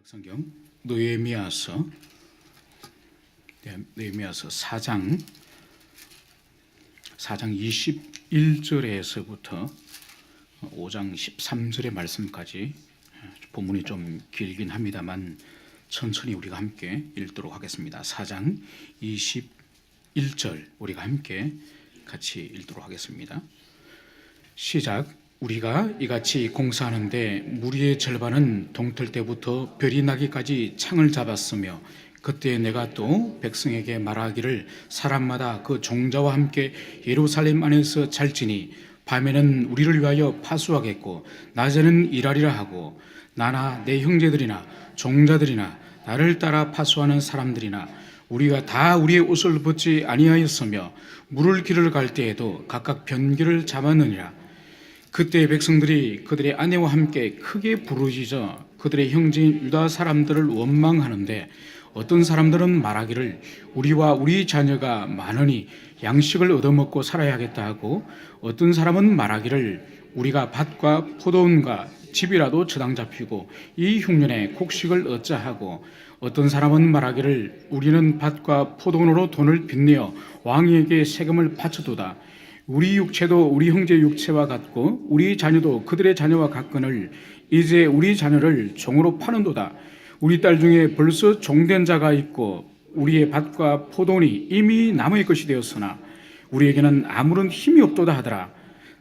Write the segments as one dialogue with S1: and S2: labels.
S1: 성경 느헤미야서 4장 21절에서부터 5장 13절의 말씀까지 본문이 좀 길긴 합니다만 천천히 우리가 함께 읽도록 하겠습니다. 4장 21절 우리가 함께 같이 읽도록 하겠습니다. 시작. 우리가 이같이 공사하는데 무리의 절반은 동틀 때부터 별이 나기까지 창을 잡았으며 그때 내가 또 백성에게 말하기를 사람마다 그 종자와 함께 예루살렘 안에서 잘지니 밤에는 우리를 위하여 파수하겠고 낮에는 일하리라 하고 나나 내 형제들이나 종자들이나 나를 따라 파수하는 사람들이나 우리가 다 우리의 옷을 벗지 아니하였으며 물을 길을 갈 때에도 각각 변기를 잡았느니라. 그때 백성들이 그들의 아내와 함께 크게 부르짖어 그들의 형제인 유다 사람들을 원망하는데 어떤 사람들은 말하기를 우리와 우리 자녀가 많으니 양식을 얻어먹고 살아야겠다 하고 어떤 사람은 말하기를 우리가 밭과 포도원과 집이라도 저당 잡히고 이 흉년에 곡식을 얻자 하고 어떤 사람은 말하기를 우리는 밭과 포도원으로 돈을 빚내어 왕에게 세금을 바쳐도다. 우리 육체도 우리 형제 육체와 같고 우리 자녀도 그들의 자녀와 같거늘 이제 우리 자녀를 종으로 파는도다. 우리 딸 중에 벌써 종된 자가 있고 우리의 밭과 포도원이 이미 남의 것이 되었으나 우리에게는 아무런 힘이 없도다 하더라.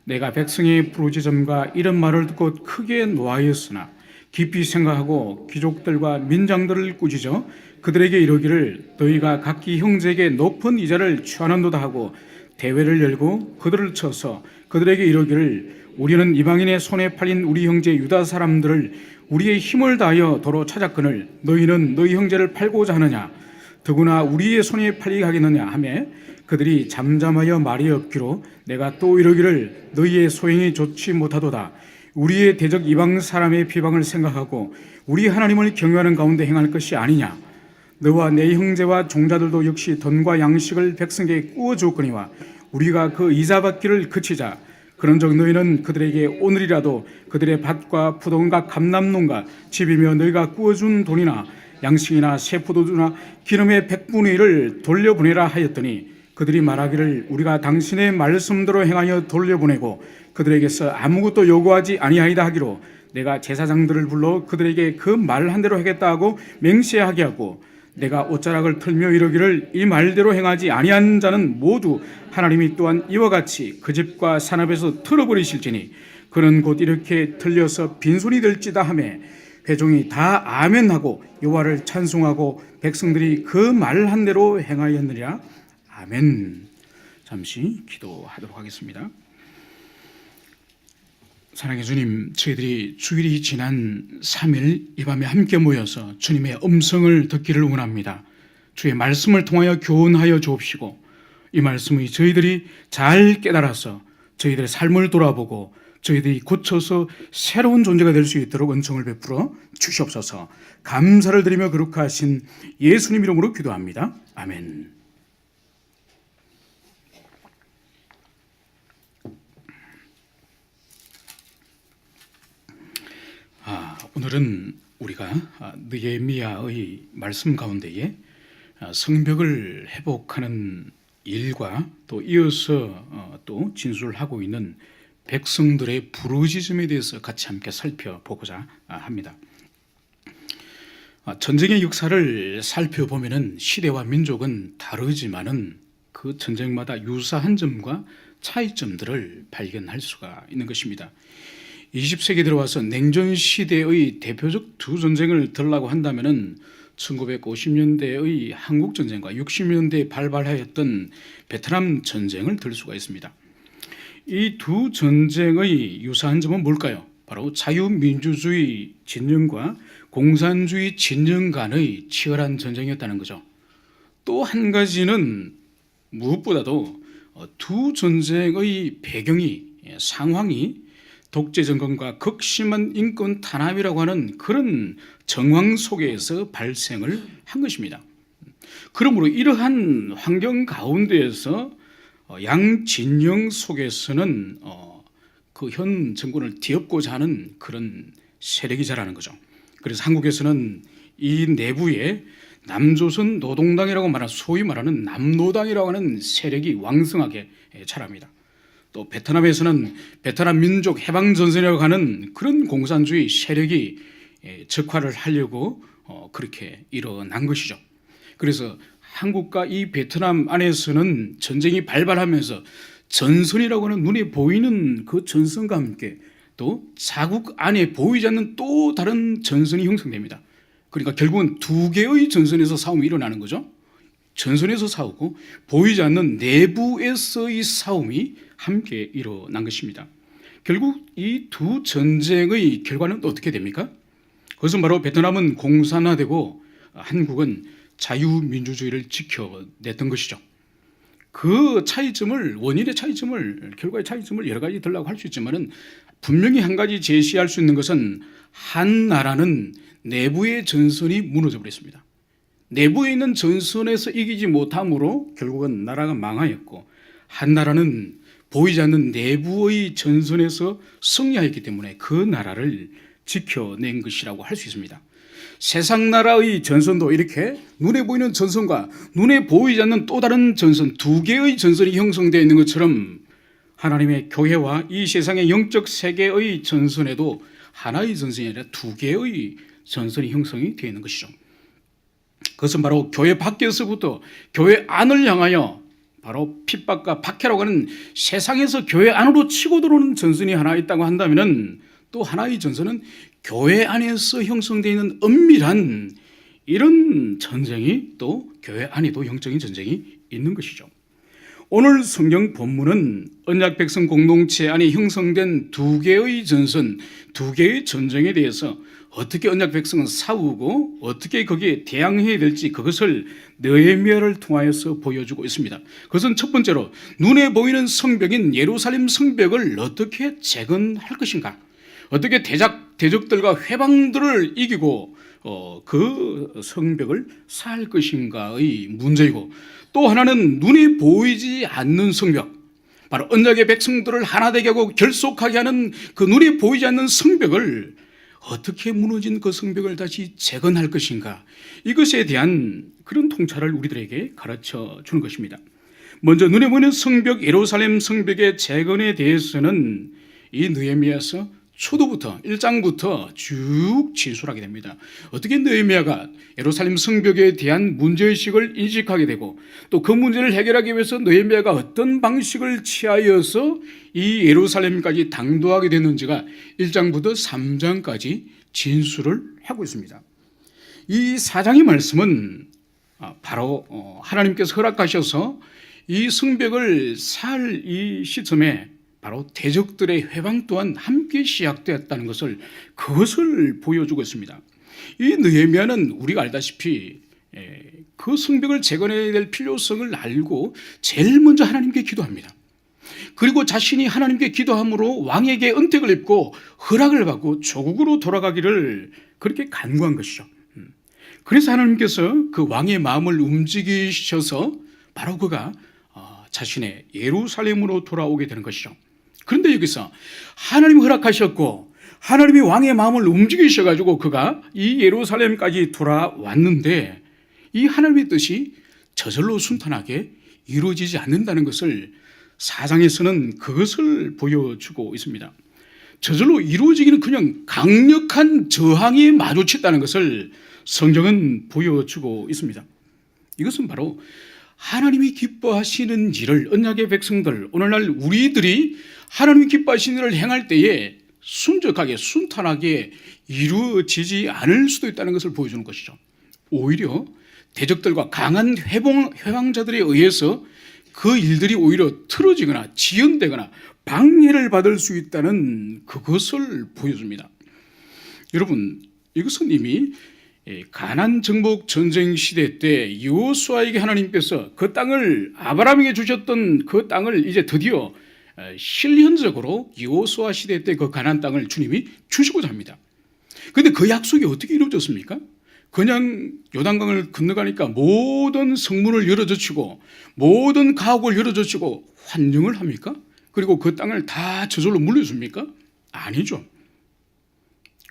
S1: 내가 백성의 부르짖음과 이런 말을 듣고 크게 노하였으나 깊이 생각하고 귀족들과 민장들을 꾸짖어 그들에게 이르기를 너희가 각기 형제에게 높은 이자를 취하는도다 하고 대회를 열고 그들을 쳐서 그들에게 이르기를 우리는 이방인의 손에 팔린 우리 형제 유다 사람들을 우리의 힘을 다하여 도로 찾았거늘 너희는 너희 형제를 팔고자 하느냐 더구나 우리의 손에 팔리게 하겠느냐 하매 그들이 잠잠하여 말이 없기로 내가 또 이르기를 너희의 소행이 좋지 못하도다. 우리의 대적 이방 사람의 비방을 생각하고 우리 하나님을 경외하는 가운데 행할 것이 아니냐. 너와 내 형제와 종자들도 역시 돈과 양식을 백성에게 꾸어주었거니와 우리가 그 이자 받기를 그치자. 그런즉 너희는 그들에게 오늘이라도 그들의 밭과 포도원과 감람농과 집이며 너희가 꾸어준 돈이나 양식이나 새 포도주나 기름의 100분의 1을 돌려보내라 하였더니 그들이 말하기를 우리가 당신의 말씀대로 행하여 돌려보내고 그들에게서 아무것도 요구하지 아니하이다 하기로 내가 제사장들을 불러 그들에게 그 말 한 대로 하겠다 하고 맹세하게 하고 내가 옷자락을 틀며 이르기를 이 말대로 행하지 아니한 자는 모두 하나님이 또한 이와 같이 그 집과 산업에서 틀어버리실지니 그는 곧 이렇게 틀려서 빈손이 될지다 하매 회종이 다 아멘하고 여호와를 찬송하고 백성들이 그 말 한 대로 행하였느니라. 아멘. 잠시 기도하도록 하겠습니다. 사랑의 주님, 저희들이 주일이 지난 3일 이 밤에 함께 모여서 주님의 음성을 듣기를 원합니다. 주의 말씀을 통하여 교훈하여 주옵시고 이 말씀이 저희들이 잘 깨달아서 저희들의 삶을 돌아보고 저희들이 고쳐서 새로운 존재가 될 수 있도록 은총을 베풀어 주시옵소서. 감사를 드리며 거룩하신 예수님 이름으로 기도합니다. 아멘. 오늘은 우리가 느헤미야의 말씀 가운데에 성벽을 회복하는 일과 또 이어서 또 진술하고 있는 백성들의 부르짖음에 대해서 같이 함께 살펴보고자 합니다. 전쟁의 역사를 살펴보면은 시대와 민족은 다르지만은 그 전쟁마다 유사한 점과 차이점들을 발견할 수가 있는 것입니다. 20세기 들어와서 냉전 시대의 대표적 두 전쟁을 들라고 한다면은 1950년대의 한국 전쟁과 60년대에 발발하였던 베트남 전쟁을 들 수가 있습니다. 이 두 전쟁의 유사한 점은 뭘까요? 바로 자유민주주의 진영과 공산주의 진영 간의 치열한 전쟁이었다는 거죠. 또 한 가지는 무엇보다도 두 전쟁의 배경이 상황이 독재 정권과 극심한 인권 탄압이라고 하는 그런 정황 속에서 발생을 한 것입니다. 그러므로 이러한 환경 가운데에서 양 진영 속에서는 그 현 정권을 뒤엎고자 하는 그런 세력이 자라는 거죠. 그래서 한국에서는 이 내부에 남조선 노동당이라고 말하는 소위 말하는 남노당이라고 하는 세력이 왕성하게 자랍니다. 또 베트남에서는 베트남 민족 해방전선이라고 하는 그런 공산주의 세력이 적화를 하려고 그렇게 일어난 것이죠. 그래서 한국과 이 베트남 안에서는 전쟁이 발발하면서 전선이라고 하는 눈에 보이는 그 전선과 함께 또 자국 안에 보이지 않는 또 다른 전선이 형성됩니다. 그러니까 결국은 두 개의 전선에서 싸움이 일어나는 거죠. 전선에서 싸우고 보이지 않는 내부에서의 싸움이 함께 일어난 것입니다. 결국 이 두 전쟁의 결과는 어떻게 됩니까? 그것은 바로 베트남은 공산화되고 한국은 자유민주주의를 지켜냈던 것이죠. 그 차이점을, 원인의 차이점을, 결과의 차이점을 여러 가지 들라고 할 수 있지만은 분명히 한 가지 제시할 수 있는 것은 한 나라는 내부의 전선이 무너져 버렸습니다. 내부에 있는 전선에서 이기지 못함으로 결국은 나라가 망하였고, 한 나라는 보이지 않는 내부의 전선에서 승리하였기 때문에 그 나라를 지켜낸 것이라고 할 수 있습니다. 세상 나라의 전선도 이렇게 눈에 보이는 전선과 눈에 보이지 않는 또 다른 전선, 두 개의 전선이 형성되어 있는 것처럼 하나님의 교회와 이 세상의 영적 세계의 전선에도 하나의 전선이 아니라 두 개의 전선이 형성이 되어 있는 것이죠. 그것은 바로 교회 밖에서부터 교회 안을 향하여 바로 핍박과 박해라고 하는 세상에서 교회 안으로 치고 들어오는 전선이 하나 있다고 한다면 또 하나의 전선은 교회 안에서 형성되어 있는 엄밀한 이런 전쟁이 또 교회 안에도 영적인 전쟁이 있는 것이죠. 오늘 성경 본문은 언약 백성 공동체 안에 형성된 두 개의 전선, 두 개의 전쟁에 대해서 어떻게 언약 백성은 싸우고 어떻게 거기에 대항해야 될지 그것을 느헤미야를 통하여서 보여주고 있습니다. 그것은 첫 번째로 눈에 보이는 성벽인 예루살렘 성벽을 어떻게 재건할 것인가, 어떻게 대적들과 회방들을 이기고 그 성벽을 쌓을 것인가의 문제이고, 또 하나는 눈에 보이지 않는 성벽, 바로 언약의 백성들을 하나 되게 하고 결속하게 하는 그 눈에 보이지 않는 성벽을 어떻게 무너진 그 성벽을 다시 재건할 것인가, 이것에 대한 그런 통찰을 우리들에게 가르쳐 주는 것입니다. 먼저 눈에 보이는 성벽, 예루살렘 성벽의 재건에 대해서는 이 느헤미야서 초도부터 1장부터 쭉 진술하게 됩니다. 어떻게 느헤미야가 예루살렘 성벽에 대한 문제의식을 인식하게 되고 또 그 문제를 해결하기 위해서 느헤미야가 어떤 방식을 취하여서 이 예루살렘까지 당도하게 됐는지가 1장부터 3장까지 진술을 하고 있습니다. 이 4장의 말씀은 바로 하나님께서 허락하셔서 이 성벽을 살 이 시점에 바로 대적들의 회방 또한 함께 시작되었다는 것을, 그것을 보여주고 있습니다. 이 느헤미야는 우리가 알다시피 그 성벽을 재건해야 될 필요성을 알고 제일 먼저 하나님께 기도합니다. 그리고 자신이 하나님께 기도함으로 왕에게 은택을 입고 허락을 받고 조국으로 돌아가기를 그렇게 간구한 것이죠. 그래서 하나님께서 그 왕의 마음을 움직이셔서 바로 그가 자신의 예루살렘으로 돌아오게 되는 것이죠. 그런데 여기서 하나님이 허락하셨고 하나님이 왕의 마음을 움직이셔가지고 그가 이 예루살렘까지 돌아왔는데 이 하나님의 뜻이 저절로 순탄하게 이루어지지 않는다는 것을 4장에서는 그것을 보여주고 있습니다. 저절로 이루어지기는 그냥 강력한 저항이 마주쳤다는 것을 성경은 보여주고 있습니다. 이것은 바로 하나님이 기뻐하시는 일을, 언약의 백성들, 오늘날 우리들이 하나님이 기뻐하시는 일을 행할 때에 순적하게 순탄하게 이루어지지 않을 수도 있다는 것을 보여주는 것이죠. 오히려 대적들과 강한 회방자들에 의해서 그 일들이 오히려 틀어지거나 지연되거나 방해를 받을 수 있다는 그것을 보여줍니다. 여러분, 이것은 이미 가나안 정복 전쟁 시대 때 여호수아에게 하나님께서 그 땅을, 아브라함에게 주셨던 그 땅을 이제 드디어 실현적으로 여호수아 시대 때 그 가나안 땅을 주님이 주시고자 합니다. 그런데 그 약속이 어떻게 이루어졌습니까? 그냥 요단강을 건너가니까 모든 성문을 열어젖히고 모든 가옥을 열어젖히고 환영을 합니까? 그리고 그 땅을 다 저절로 물려줍니까? 아니죠.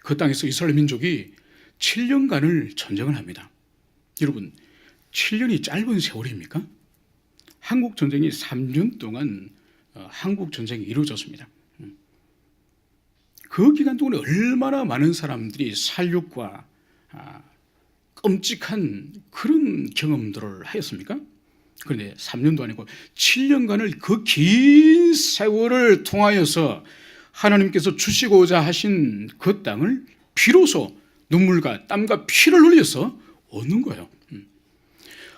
S1: 그 땅에서 이스라엘 민족이 7년간을 전쟁을 합니다. 여러분, 7년이 짧은 세월입니까? 한국 전쟁이 3년 동안 한국 전쟁이 이루어졌습니다. 그 기간 동안에 얼마나 많은 사람들이 살육과 끔찍한 그런 경험들을 하였습니까? 그런데 3년도 아니고 7년간을 그 긴 세월을 통하여서 하나님께서 주시고자 하신 그 땅을 비로소 눈물과 땀과 피를 흘려서 얻는 거예요.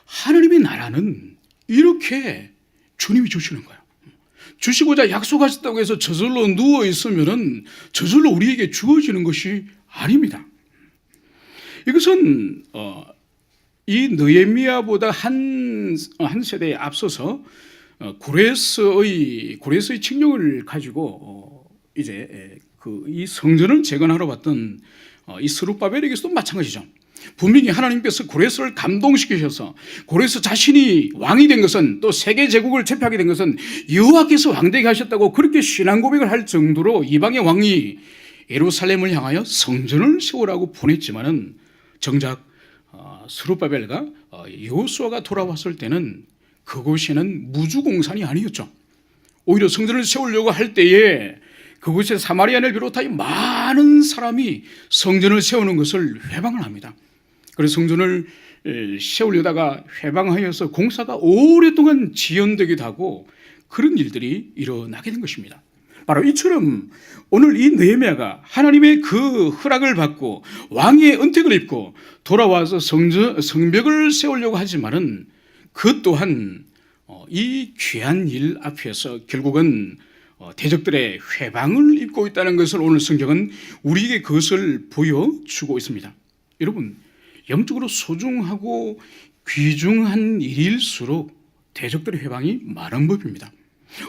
S1: 하나님의 나라는 이렇게 주님이 주시는 거예요. 주시고자 약속하셨다고 해서 저절로 누워 있으면은 저절로 우리에게 주어지는 것이 아닙니다. 이것은 이 느헤미야보다 한 세대에 앞서서 고레스의 칙령을 가지고 이제 이 성전을 재건하러 왔던 이 스룹바벨에게서도 마찬가지죠. 분명히 하나님께서 고레스를 감동시키셔서 고레스 자신이 왕이 된 것은, 또 세계 제국을 제패하게 된 것은 여호와께서 왕되게 하셨다고 그렇게 신앙 고백을 할 정도로 이방의 왕이 예루살렘을 향하여 성전을 세우라고 보냈지만은 정작 스룹바벨과 여호수아가 돌아왔을 때는 그곳에는 무주공산이 아니었죠. 오히려 성전을 세우려고 할 때에 그곳에 사마리아를 비롯하여 많은 사람이 성전을 세우는 것을 회방을 합니다. 그래서 성전을 세우려다가 회방하여서 공사가 오랫동안 지연되기도 하고 그런 일들이 일어나게 된 것입니다. 바로 이처럼 오늘 이 느헤미야가 하나님의 그 허락을 받고 왕의 은택을 입고 돌아와서 성벽을 세우려고 하지만은 그 또한 이 귀한 일 앞에서 결국은 대적들의 회방을 입고 있다는 것을 오늘 성경은 우리에게 그것을 보여주고 있습니다. 여러분, 영적으로 소중하고 귀중한 일일수록 대적들의 회방이 많은 법입니다.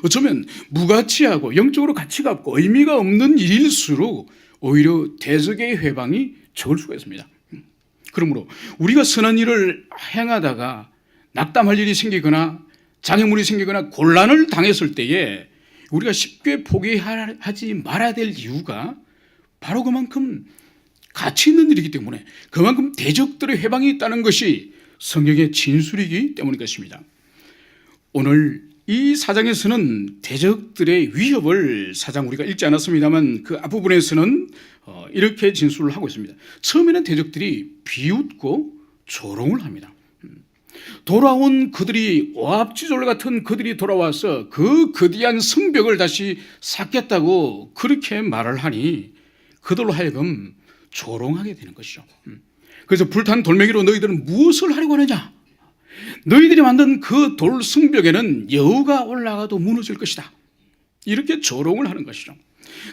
S1: 어쩌면 무가치하고 영적으로 가치가 없고 의미가 없는 일일수록 오히려 대적의 회방이 적을 수가 있습니다. 그러므로 우리가 선한 일을 행하다가 낙담할 일이 생기거나 장애물이 생기거나 곤란을 당했을 때에 우리가 쉽게 포기하지 말아야 될 이유가 바로 그만큼 가치 있는 일이기 때문에, 그만큼 대적들의 회방이 있다는 것이 성경의 진술이기 때문인 것입니다. 오늘 이 사장에서는 대적들의 위협을 사장 우리가 읽지 않았습니다만 그 앞부분에서는 이렇게 진술을 하고 있습니다. 처음에는 대적들이 비웃고 조롱을 합니다. 돌아온 그들이 오합지졸 같은 그들이 돌아와서 그 거대한 성벽을 다시 쌓겠다고 그렇게 말을 하니 그들로 하여금 조롱하게 되는 것이죠. 그래서 불탄 돌멩이로 너희들은 무엇을 하려고 하느냐? 너희들이 만든 그 돌 성벽에는 여우가 올라가도 무너질 것이다. 이렇게 조롱을 하는 것이죠.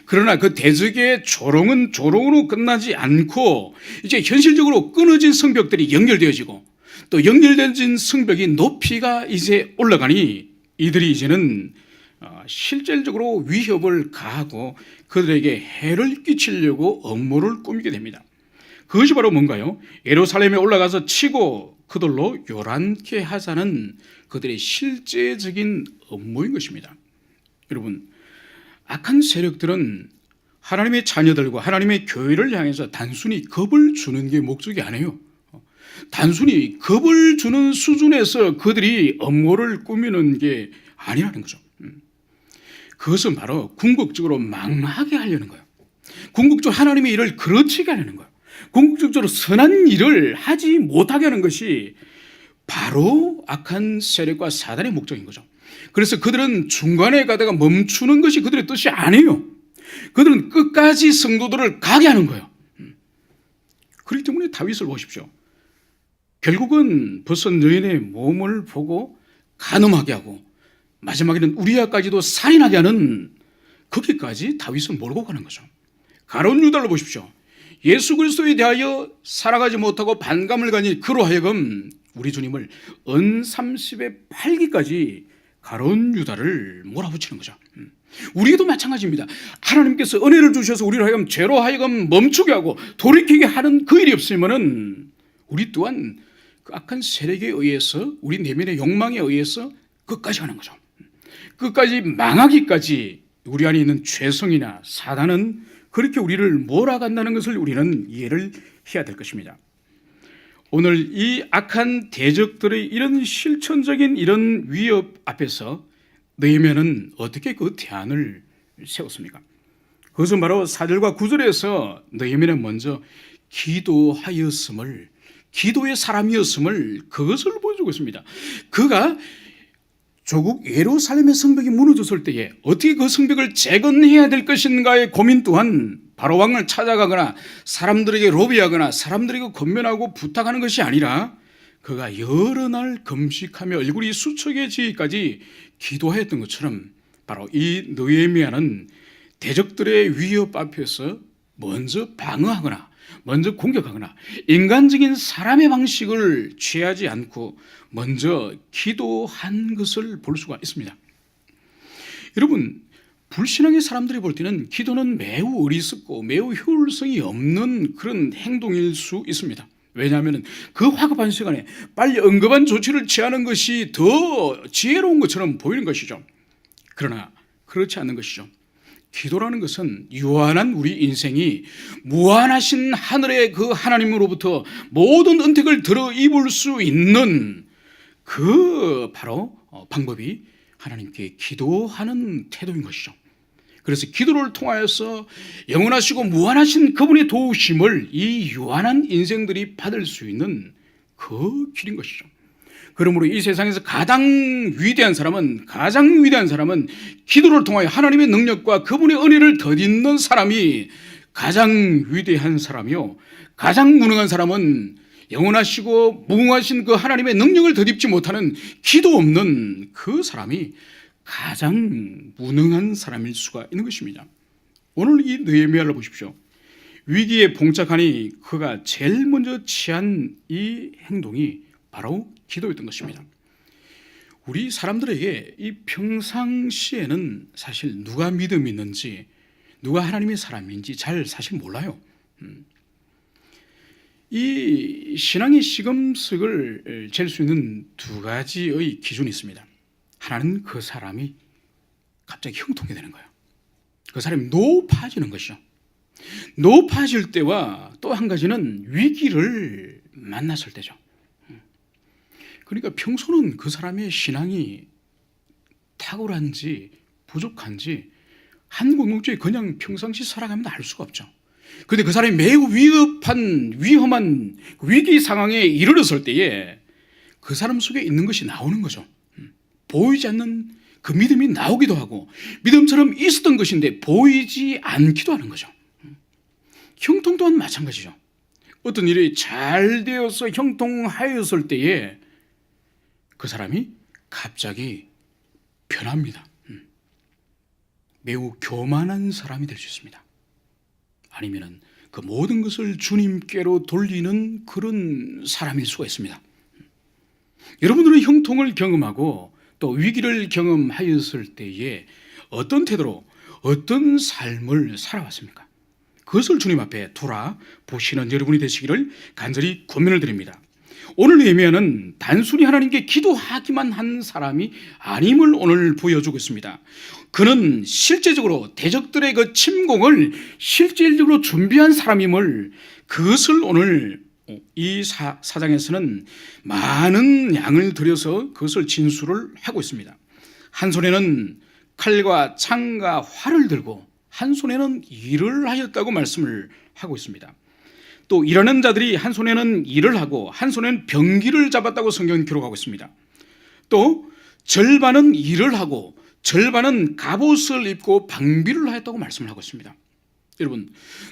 S1: 그러나 그 대적의 조롱은 조롱으로 끝나지 않고 이제 현실적으로 끊어진 성벽들이 연결되어지고 또 연결된 성벽이 높이가 이제 올라가니 이들이 이제는 실질적으로 위협을 가하고 그들에게 해를 끼치려고 음모를 꾸미게 됩니다. 그것이 바로 뭔가요? 예루살렘에 올라가서 치고 그들로 요란케 하자는 그들의 실제적인 음모인 것입니다. 여러분, 악한 세력들은 하나님의 자녀들과 하나님의 교회를 향해서 단순히 겁을 주는 게 목적이 아니에요. 단순히 겁을 주는 수준에서 그들이 음모를 꾸미는 게 아니라는 거죠. 그것은 바로 궁극적으로 망하게 하려는 거예요. 궁극적으로 하나님의 일을 그르치게 하려는 거예요. 궁극적으로 선한 일을 하지 못하게 하는 것이 바로 악한 세력과 사단의 목적인 거죠. 그래서 그들은 중간에 가다가 멈추는 것이 그들의 뜻이 아니에요. 그들은 끝까지 성도들을 가게 하는 거예요. 그렇기 때문에 다윗을 보십시오. 결국은 벗은 여인의 몸을 보고 간음하게 하고 마지막에는 우리아까지도 살인하게 하는 거기까지 다윗은 몰고 가는 거죠. 가룟 유다를 보십시오. 예수 그리스도에 대하여 살아가지 못하고 반감을 가니 그로 하여금 우리 주님을 은30에 팔기까지 가룟 유다를 몰아붙이는 거죠. 우리도 마찬가지입니다. 하나님께서 은혜를 주셔서 우리를 하여금 죄로 하여금 멈추게 하고 돌이키게 하는 그 일이 없으면은 우리 또한 그 악한 세력에 의해서 우리 내면의 욕망에 의해서 끝까지 가는 거죠. 끝까지 망하기까지 우리 안에 있는 죄성이나 사단은 그렇게 우리를 몰아간다는 것을 우리는 이해를 해야 될 것입니다. 오늘 이 악한 대적들의 이런 실천적인 이런 위협 앞에서 느헤미야는 어떻게 그 대안을 세웠습니까? 그것은 바로 4절과 9절에서 느헤미야는 먼저 기도하였음을, 기도의 사람이었음을, 그것을 보여주고 있습니다. 그가 조국 예루살렘의 성벽이 무너졌을 때에 어떻게 그 성벽을 재건해야 될 것인가의 고민 또한 바로 왕을 찾아가거나 사람들에게 로비하거나 사람들에게 권면하고 부탁하는 것이 아니라 그가 여러 날 금식하며 얼굴이 수척해지기까지 기도하였던 것처럼 바로 이 느헤미야는 대적들의 위협 앞에서 먼저 방어하거나 먼저 공격하거나 인간적인 사람의 방식을 취하지 않고 먼저 기도한 것을 볼 수가 있습니다. 여러분, 불신앙의 사람들이 볼 때는 기도는 매우 어리석고 매우 효율성이 없는 그런 행동일 수 있습니다. 왜냐하면 그 화급한 시간에 빨리 응급한 조치를 취하는 것이 더 지혜로운 것처럼 보이는 것이죠. 그러나 그렇지 않는 것이죠. 기도라는 것은 유한한 우리 인생이 무한하신 하늘의 그 하나님으로부터 모든 은택을 들어 입을 수 있는 그 바로 방법이 하나님께 기도하는 태도인 것이죠. 그래서 기도를 통하여서 영원하시고 무한하신 그분의 도우심을 이 유한한 인생들이 받을 수 있는 그 길인 것이죠. 그러므로 이 세상에서 가장 위대한 사람은 기도를 통하여 하나님의 능력과 그분의 은혜를 덧입는 사람이 가장 위대한 사람이요, 가장 무능한 사람은 영원하시고 무궁하신 그 하나님의 능력을 덧입지 못하는 기도 없는 그 사람이 가장 무능한 사람일 수가 있는 것입니다. 오늘 이 느헤미야를 보십시오. 위기에 봉착하니 그가 제일 먼저 취한 이 행동이 바로 기도였던 것입니다. 우리 사람들에게 이 평상시에는 사실 누가 믿음이 있는지, 누가 하나님의 사람인지 잘 사실 몰라요. 이 신앙의 시금석을 잴 수 있는 두 가지의 기준이 있습니다. 하나는 그 사람이 갑자기 형통이 되는 거예요. 그 사람이 높아지는 것이죠. 높아질 때와 또 한 가지는 위기를 만났을 때죠. 그러니까 평소는 그 사람의 신앙이 탁월한지 부족한지 한 공동체에 그냥 평상시 살아가면 알 수가 없죠. 그런데 그 사람이 매우 위험한 위기 상황에 이르렀을 때에 그 사람 속에 있는 것이 나오는 거죠. 보이지 않는 그 믿음이 나오기도 하고 믿음처럼 있었던 것인데 보이지 않기도 하는 거죠. 형통 또한 마찬가지죠. 어떤 일이 잘 되어서 형통하였을 때에 그 사람이 갑자기 변합니다. 매우 교만한 사람이 될 수 있습니다. 아니면 그 모든 것을 주님께로 돌리는 그런 사람일 수가 있습니다. 여러분들은 형통을 경험하고 또 위기를 경험하였을 때에 어떤 태도로 어떤 삶을 살아왔습니까? 그것을 주님 앞에 돌아보시는 여러분이 되시기를 간절히 권면을 드립니다. 오늘 느헤미야는 단순히 하나님께 기도하기만 한 사람이 아님을 오늘 보여주고 있습니다. 그는 실제적으로 대적들의 그 침공을 실질적으로 준비한 사람임을, 그것을 오늘 이 사장에서는 많은 양을 들여서 그것을 진술을 하고 있습니다. 한 손에는 칼과 창과 활을 들고 한 손에는 일을 하였다고 말씀을 하고 있습니다. 또 일하는 자들이 한 손에는 일을 하고 한 손에는 병기를 잡았다고 성경은 기록하고 있습니다. 또 절반은 일을 하고 절반은 갑옷을 입고 방비를 하였다고 말씀을 하고 있습니다. 여러분,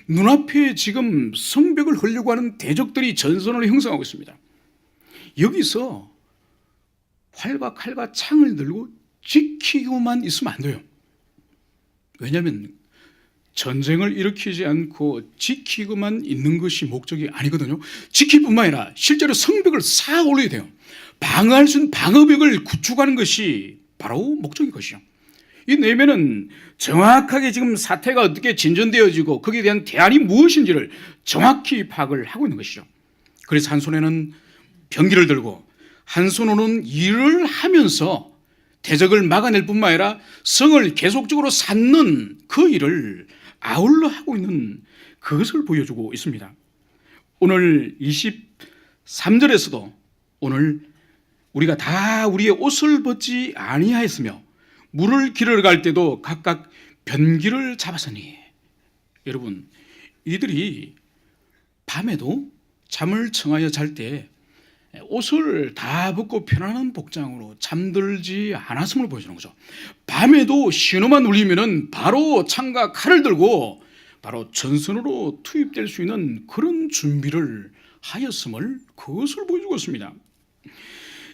S1: 눈앞에 지금 성벽을 헐려고 하는 대적들이 전선을 형성하고 있습니다. 여기서 활과 칼과 창을 들고 지키고만 있으면 안 돼요. 왜냐하면 전쟁을 일으키지 않고 지키고만 있는 것이 목적이 아니거든요. 지킬 뿐만 아니라 실제로 성벽을 쌓아 올려야 돼요. 방어할 수 있는 방어벽을 구축하는 것이 바로 목적인 것이죠. 이 느헤미야는 정확하게 지금 사태가 어떻게 진전되어지고 거기에 대한 대안이 무엇인지를 정확히 파악을 하고 있는 것이죠. 그래서 한 손에는 병기를 들고 한 손으로는 일을 하면서 대적을 막아낼 뿐만 아니라 성을 계속적으로 쌓는 그 일을 아울러 하고 있는 그것을 보여주고 있습니다. 오늘 23절에서도 오늘 우리가 다 우리의 옷을 벗지 아니하였으며 물을 기르러 갈 때도 각각 변기를 잡았으니. 여러분, 이들이 밤에도 잠을 청하여 잘 때 옷을 다 벗고 편안한 복장으로 잠들지 않았음을 보여주는 거죠. 밤에도 신호만 울리면은 바로 창과 칼을 들고 바로 전선으로 투입될 수 있는 그런 준비를 하였음을, 그것을 보여주고 있습니다.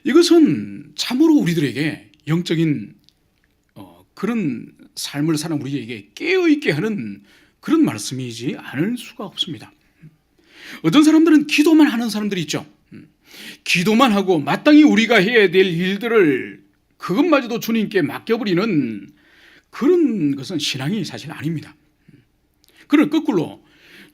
S1: 이것은 참으로 우리들에게 영적인 그런 삶을 사는 우리에게 깨어있게 하는 그런 말씀이지 않을 수가 없습니다. 어떤 사람들은 기도만 하는 사람들이 있죠. 기도만 하고 마땅히 우리가 해야 될 일들을 그것마저도 주님께 맡겨버리는 그런 것은 신앙이 사실 아닙니다. 그러나 거꾸로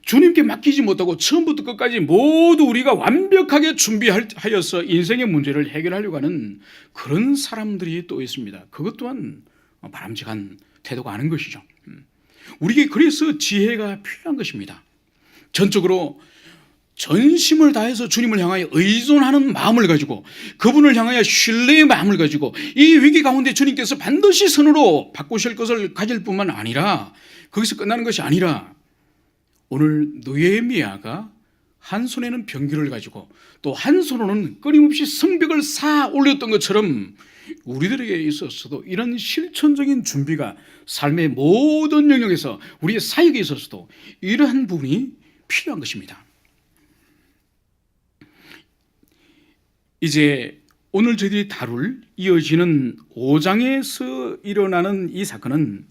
S1: 주님께 맡기지 못하고 처음부터 끝까지 모두 우리가 완벽하게 준비하여서 인생의 문제를 해결하려고 하는 그런 사람들이 또 있습니다. 그것 또한 바람직한 태도가 아닌 것이죠. 우리에게 그래서 지혜가 필요한 것입니다. 전적으로 전심을 다해서 주님을 향하여 의존하는 마음을 가지고, 그분을 향하여 신뢰의 마음을 가지고, 이 위기 가운데 주님께서 반드시 선으로 바꾸실 것을 가질 뿐만 아니라, 거기서 끝나는 것이 아니라, 오늘 느헤미야가 한 손에는 병기를 가지고 또 한 손으로는 끊임없이 성벽을 쌓아 올렸던 것처럼 우리들에게 있어서도 이런 실천적인 준비가 삶의 모든 영역에서, 우리의 사역에 있어서도 이러한 부분이 필요한 것입니다. 이제 오늘 저희들이 다룰 이어지는 5장에서 일어나는 이 사건은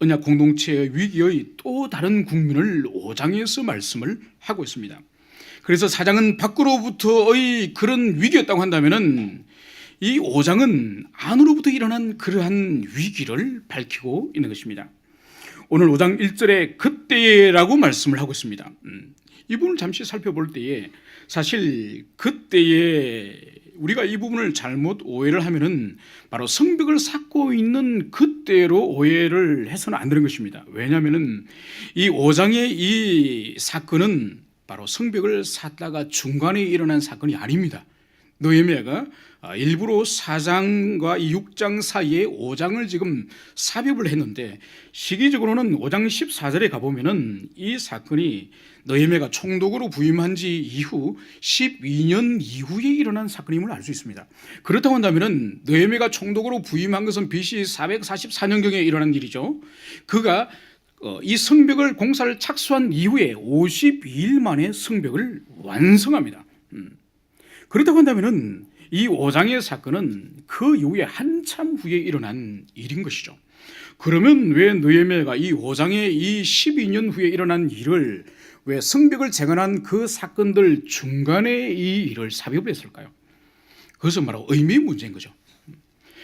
S1: 언약 공동체의 위기의 또 다른 국면을 5장에서 말씀을 하고 있습니다. 그래서 4장은 밖으로부터의 그런 위기였다고 한다면은 이 5장은 안으로부터 일어난 그러한 위기를 밝히고 있는 것입니다. 오늘 5장 1절에 그때라고 말씀을 하고 있습니다. 이 부분을 잠시 살펴볼 때에 사실 그때에 우리가 이 부분을 잘못 오해를 하면은 바로 성벽을 쌓고 있는 그때로 오해를 해서는 안 되는 것입니다. 왜냐하면은 이 5장의 이 사건은 바로 성벽을 쌓다가 중간에 일어난 사건이 아닙니다. 느헤미야가 일부러 4장과 6장 사이에 5장을 지금 삽입을 했는데, 시기적으로는 5장 14절에 가보면은 이 사건이 느헤미야가 총독으로 부임한 지 이후 12년 이후에 일어난 사건임을 알 수 있습니다. 그렇다고 한다면은 느헤미야가 총독으로 부임한 것은 BC 444년경에 일어난 일이죠. 그가 이 성벽을 공사를 착수한 이후에 52일 만에 성벽을 완성합니다. 그렇다고 한다면은 이 5장의 사건은 그 이후에 한참 후에 일어난 일인 것이죠. 그러면 왜 느헤미야가 이 5장의 이 12년 후에 일어난 일을, 왜 성벽을 재건한 그 사건들 중간에 이 일을 삽입을 했을까요? 그것은 바로 의미의 문제인 거죠.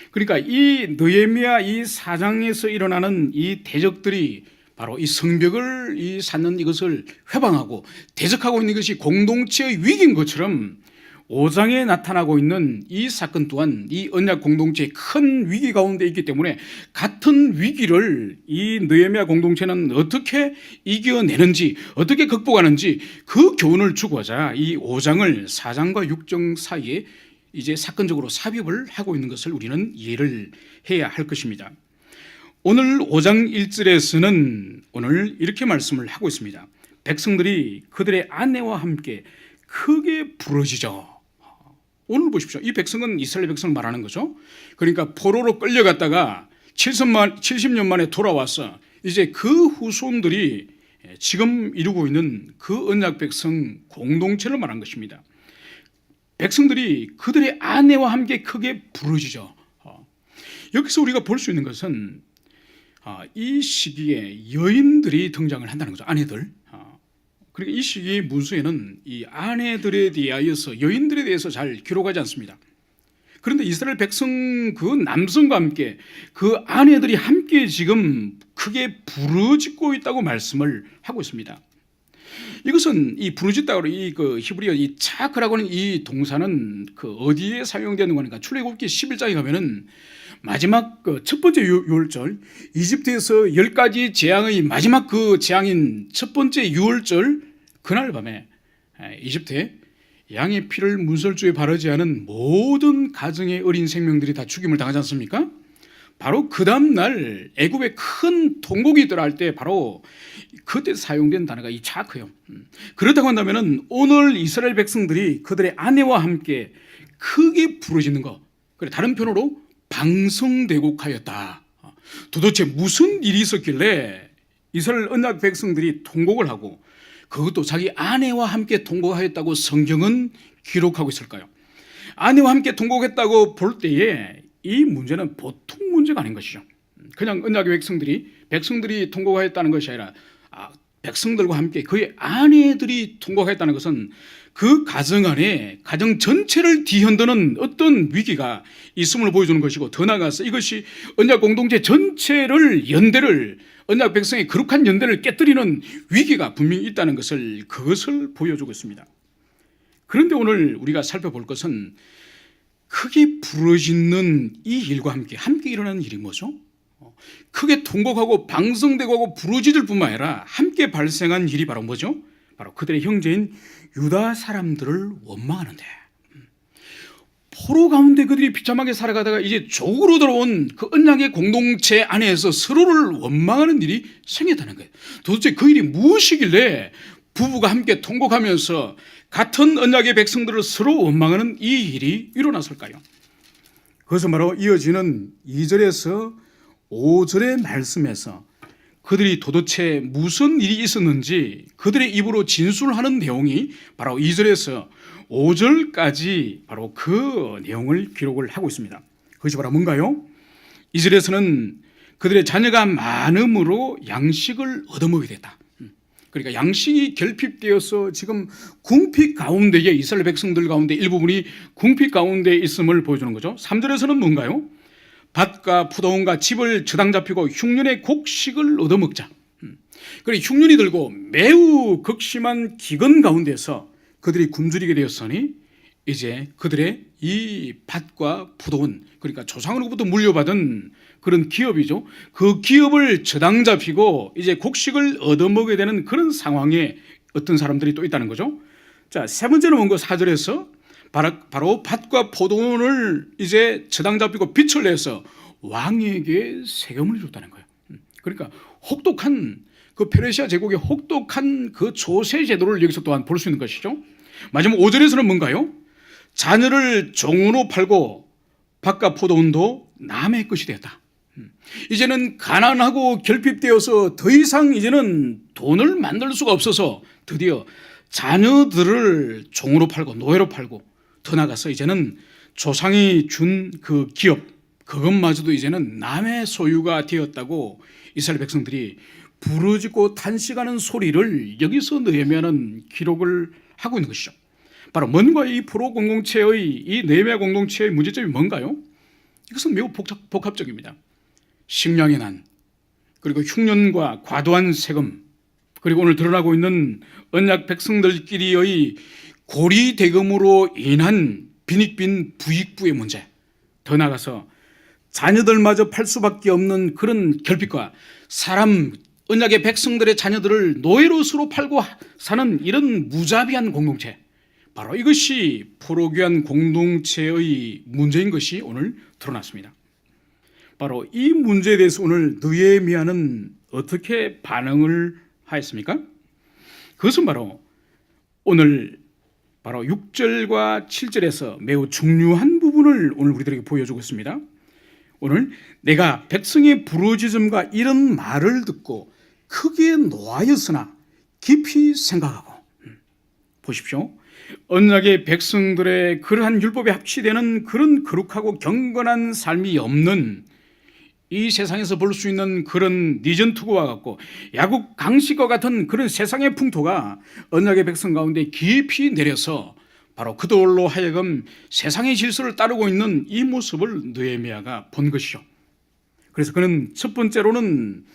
S1: 그러니까 이 느헤미야 이 4장에서 일어나는 이 대적들이 바로 이 성벽을 이 쌓는 이것을 회방하고 대적하고 있는 것이 공동체의 위기인 것처럼 5장에 나타나고 있는 이 사건 또한 이 언약 공동체의 큰 위기 가운데 있기 때문에 같은 위기를 이 느헤미야 공동체는 어떻게 이겨내는지, 어떻게 극복하는지 그 교훈을 주고자 이 5장을 4장과 6장 사이에 이제 사건적으로 삽입을 하고 있는 것을 우리는 이해를 해야 할 것입니다. 오늘 5장 1절에서는 오늘 이렇게 말씀을 하고 있습니다. 백성들이 그들의 아내와 함께 크게 부르짖어. 오늘 보십시오. 이 백성은 이스라엘 백성을 말하는 거죠. 그러니까 포로로 끌려갔다가 70년 만에 돌아와서 이제 그 후손들이 지금 이루고 있는 그 언약 백성 공동체를 말한 것입니다. 백성들이 그들의 아내와 함께 크게 부르짖어. 여기서 우리가 볼 수 있는 것은 이 시기에 여인들이 등장을 한다는 거죠. 아내들. 그러니까 이 시기 문서에는 이 아내들에 대하여서, 여인들에 대해서 잘 기록하지 않습니다. 그런데 이스라엘 백성 그 남성과 함께 그 아내들이 함께 지금 크게 부르짖고 있다고 말씀을 하고 있습니다. 이것은 이 부르짖다고 이 그 히브리어 이 차크라고 하는 이 동사는 그 어디에 사용되는 거니까 출애굽기 11장에 가면은 마지막 그 첫 번째 유월절, 이집트에서 10가지 재앙의 마지막 그 재앙인 첫 번째 유월절 그날 밤에 이집트에 양의 피를 문설주에 바르지 않은 모든 가정의 어린 생명들이 다 죽임을 당하지 않습니까? 바로 그 다음날 애굽에 큰 통곡이 들어갈 때 바로 그때 사용된 단어가 이 차크예요. 그렇다고 한다면 오늘 이스라엘 백성들이 그들의 아내와 함께 크게 부르짖는 것, 다른 표현으로 방성대곡하였다. 도대체 무슨 일이 있었길래 이스라엘 언약 백성들이 통곡을 하고 그것도 자기 아내와 함께 통곡하였다고 성경은 기록하고 있을까요? 아내와 함께 통곡했다고 볼 때에 이 문제는 보통 문제가 아닌 것이죠. 그냥 언약의 백성들이 통곡하였다는 것이 아니라 백성들과 함께 그의 아내들이 통곡하였다는 것은 그 가정 안에 가정 전체를 뒤흔드는 어떤 위기가 있음을 보여주는 것이고, 더 나아가서 이것이 언약 공동체 전체를 연대를 언약 백성의 거룩한 연대를 깨뜨리는 위기가 분명히 있다는 것을 그것을 보여주고 있습니다. 그런데 오늘 우리가 살펴볼 것은 크게 부르짖는 이 일과 함께 일어나는 일이 뭐죠? 크게 통곡하고 방성대고 부르짖을 뿐만 아니라 함께 발생한 일이 바로 뭐죠? 바로 그들의 형제인 유다 사람들을 원망하는데, 포로 가운데 그들이 비참하게 살아가다가 이제 조국으로 들어온 그 언약의 공동체 안에서 서로를 원망하는 일이 생겼다는 거예요. 도대체 그 일이 무엇이길래 부부가 함께 통곡하면서 같은 언약의 백성들을 서로 원망하는 이 일이 일어났을까요? 그것은 바로 이어지는 2절에서 5절의 말씀에서 그들이 도대체 무슨 일이 있었는지 그들의 입으로 진술하는 내용이 바로 2절에서 5절까지 바로 그 내용을 기록을 하고 있습니다. 그것이 바로 뭔가요? 2절에서는 그들의 자녀가 많음으로 양식을 얻어먹게 됐다. 그러니까 양식이 결핍되어서 지금 궁핍 가운데에 이스라엘 백성들 가운데 일부분이 궁핍 가운데 있음을 보여주는 거죠. 3절에서는 뭔가요? 밭과 푸도원과 집을 저당 잡히고 흉년의 곡식을 얻어먹자. 그리고 흉년이 들고 매우 극심한 기근 가운데서 그들이 굶주리게 되었으니 이제 그들의 이 밭과 푸도원, 그러니까 조상으로부터 물려받은 그런 기업이죠. 그 기업을 저당 잡히고 이제 곡식을 얻어먹게 되는 그런 상황에 어떤 사람들이 또 있다는 거죠. 자, 세 번째는 뭔가 4절에서 바로 밭과 포도원을 이제 저당 잡히고 빚을 내서 왕에게 세금을 줬다는 거예요. 그러니까 혹독한 그 페르시아 제국의 혹독한 그 조세 제도를 여기서 또한 볼 수 있는 것이죠. 마지막 5절에서는 뭔가요? 자녀를 종으로 팔고 밭과 포도원도 남의 것이 되었다. 이제는 가난하고 결핍되어서 더 이상 이제는 돈을 만들 수가 없어서 드디어 자녀들을 종으로 팔고 노예로 팔고, 더 나가서 이제는 조상이 준 그 기업 그것마저도 이제는 남의 소유가 되었다고 이스라엘 백성들이 부르짖고 탄식하는 소리를 여기서 느헤미야는 기록을 하고 있는 것이죠. 바로 뭔가 이 포로 공동체의 이 느헤미야 공동체의 문제점이 뭔가요? 이것은 매우 복합적입니다. 식량의 난, 그리고 흉년과 과도한 세금, 그리고 오늘 드러나고 있는 언약 백성들끼리의 고리대금으로 인한 빈익빈 부익부의 문제, 더 나아가서 자녀들마저 팔 수밖에 없는 그런 결핍과 언약의 백성들의 자녀들을 노예로 서로 팔고 사는 이런 무자비한 공동체, 바로 이것이 포로귀한 공동체의 문제인 것이 오늘 드러났습니다. 바로 이 문제에 대해서 오늘 느헤미야는 어떻게 반응을 하였습니까? 그것은 바로 오늘 바로 6절과 7절에서 매우 중요한 부분을 오늘 우리들에게 보여주고 있습니다. 오늘 내가 백성의 부르짖음과 이런 말을 듣고 크게 노하였으나 깊이 생각하고, 보십시오. 언약의 백성들의 그러한 율법에 합치되는 그런 거룩하고 경건한 삶이 없는 이 세상에서 볼 수 있는 그런 니전투구와 같고 야국 강식과 같은 그런 세상의 풍토가 언약의 백성 가운데 깊이 내려서 바로 그들로 하여금 세상의 질서를 따르고 있는 이 모습을 느헤미야가 본 것이죠. 그래서 그는 첫 번째로는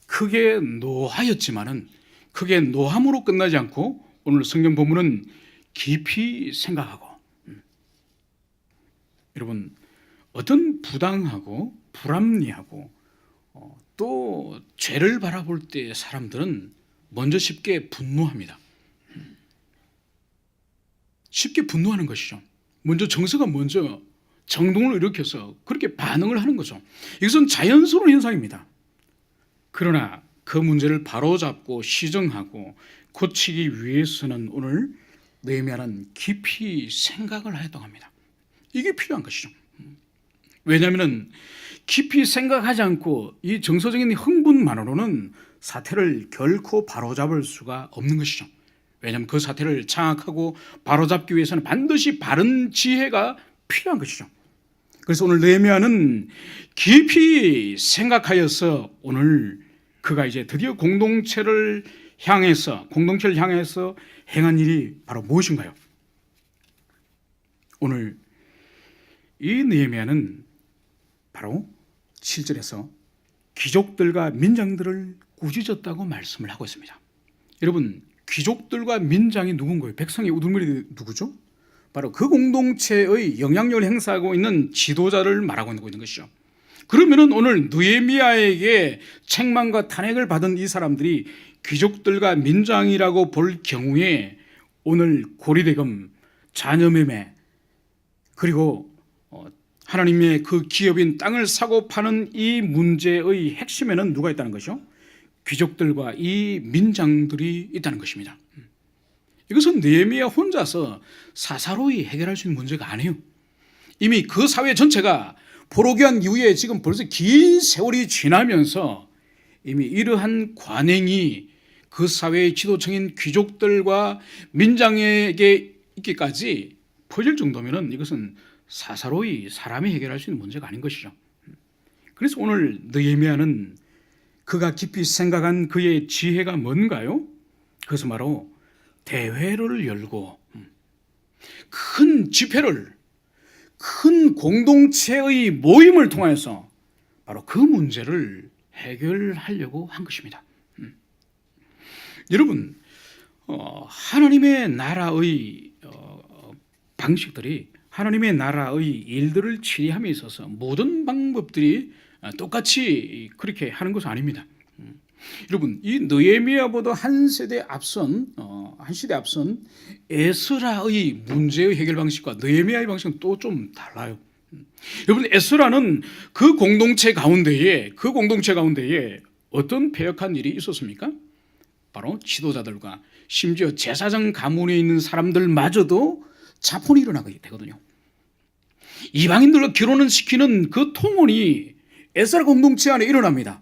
S1: 크게 노하였지만은 크게 노함으로 끝나지 않고 오늘 성경 본문은 깊이 생각하고, 여러분 어떤 부당하고 불합리하고 또 죄를 바라볼 때 사람들은 먼저 쉽게 분노합니다. 쉽게 분노하는 것이죠. 먼저 정서가 먼저 정동을 일으켜서 그렇게 반응을 하는 거죠. 이것은 자연스러운 현상입니다. 그러나 그 문제를 바로잡고 시정하고 고치기 위해서는 오늘 느헤미야는 깊이 생각을 했다고 합니다. 이게 필요한 것이죠. 왜냐하면 깊이 생각하지 않고 이 정서적인 흥분만으로는 사태를 결코 바로잡을 수가 없는 것이죠. 왜냐하면 그 사태를 장악하고 바로잡기 위해서는 반드시 바른 지혜가 필요한 것이죠. 그래서 오늘 느헤미야는 깊이 생각하여서 오늘 그가 이제 드디어 공동체를 향해서 행한 일이 바로 무엇인가요? 오늘 이 느헤미야는 바로 7절에서 귀족들과 민장들을 꾸짖었다고 말씀을 하고 있습니다. 여러분, 귀족들과 민장이 누군 거예요? 백성의 우두머리 누구죠? 바로 그 공동체의 영향력을 행사하고 있는 지도자를 말하고 있는 것이죠. 그러면은 오늘 느헤미야에게 책망과 탄핵을 받은 이 사람들이 귀족들과 민장이라고 볼 경우에 오늘 고리대금, 자녀매매, 그리고 하나님의 그 기업인 땅을 사고 파는 이 문제의 핵심에는 누가 있다는 것이죠? 귀족들과 이 민장들이 있다는 것입니다. 이것은 느헤미야 혼자서 사사로이 해결할 수 있는 문제가 아니에요. 이미 그 사회 전체가 포로기한 이후에 지금 벌써 긴 세월이 지나면서 이미 이러한 관행이 그 사회의 지도층인 귀족들과 민장에게 있기까지 퍼질 정도면 이것은 사사로이 사람이 해결할 수 있는 문제가 아닌 것이죠. 그래서 오늘 느헤미야는 그가 깊이 생각한 그의 지혜가 뭔가요? 그것은 바로 대회를 열고 큰 집회를, 큰 공동체의 모임을 통해서 바로 그 문제를 해결하려고 한 것입니다. 여러분, 하나님의 나라의 방식들이, 하나님의 나라의 일들을 처리함에 있어서 모든 방법들이 똑같이 그렇게 하는 것은 아닙니다. 여러분, 이 느헤미야보다 한 시대 앞선 에스라의 문제의 해결 방식과 느헤미야의 방식은 또 좀 달라요. 여러분, 에스라는 그 공동체 가운데에 어떤 패역한 일이 있었습니까? 바로 지도자들과 심지어 제사장 가문에 있는 사람들마저도 자fon이 일어나게 되거든요. 이방인들과 결혼을 시키는 그 통혼이 에스라 공동체 안에 일어납니다.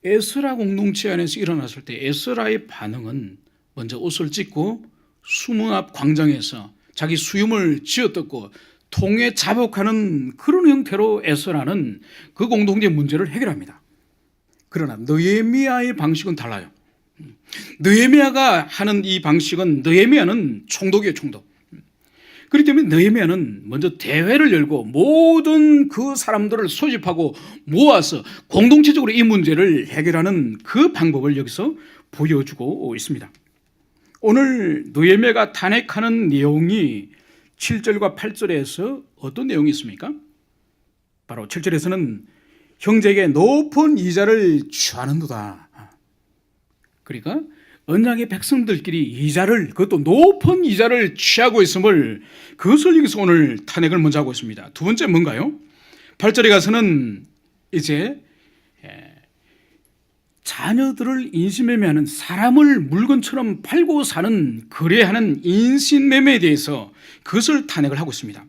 S1: 에스라 공동체 안에서 일어났을 때 에스라의 반응은 먼저 옷을 찢고 수문 앞 광장에서 자기 수염을 쥐어뜯고 통에 자복하는 그런 형태로 에스라는 그 공동체 문제를 해결합니다. 그러나 느헤미야의 방식은 달라요. 느헤미야가 하는 이 방식은, 느헤미야는 총독이에요, 총독. 그렇기 때문에 느헤미야는 먼저 대회를 열고 모든 그 사람들을 소집하고 모아서 공동체적으로 이 문제를 해결하는 그 방법을 여기서 보여주고 있습니다. 오늘 느헤미야가 탄핵하는 내용이 7절과 8절에서 어떤 내용이 있습니까? 바로 7절에서는 형제에게 높은 이자를 취하는도다. 그러니까 언약의 백성들끼리 이자를, 그것도 높은 이자를 취하고 있음을, 그것을 여기서 오늘 탄핵을 먼저 하고 있습니다. 두 번째 뭔가요? 8절에 가서는 이제 자녀들을 인신매매하는, 사람을 물건처럼 팔고 사는, 거래하는 인신매매에 대해서 그것을 탄핵을 하고 있습니다.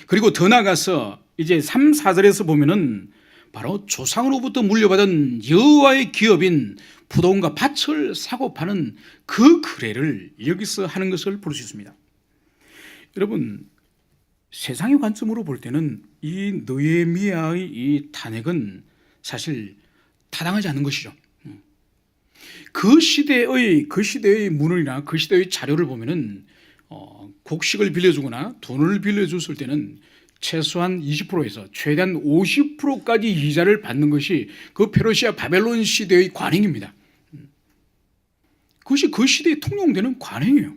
S1: 그리고 더 나아가서 이제 3, 4절에서 보면은 바로 조상으로부터 물려받은 여호와의 기업인 부동과 밭을 사고 파는 그 거래를 여기서 하는 것을 볼 수 있습니다. 여러분, 세상의 관점으로 볼 때는 이 느헤미야의 이 탄핵은 사실 타당하지 않는 것이죠. 그 시대의 문헌이나 그 시대의 자료를 보면은 곡식을 빌려주거나 돈을 빌려줬을 때는 최소한 20%에서 최대한 50%까지 이자를 받는 것이 그 페르시아 바벨론 시대의 관행입니다. 그것이 그 시대에 통용되는 관행이에요.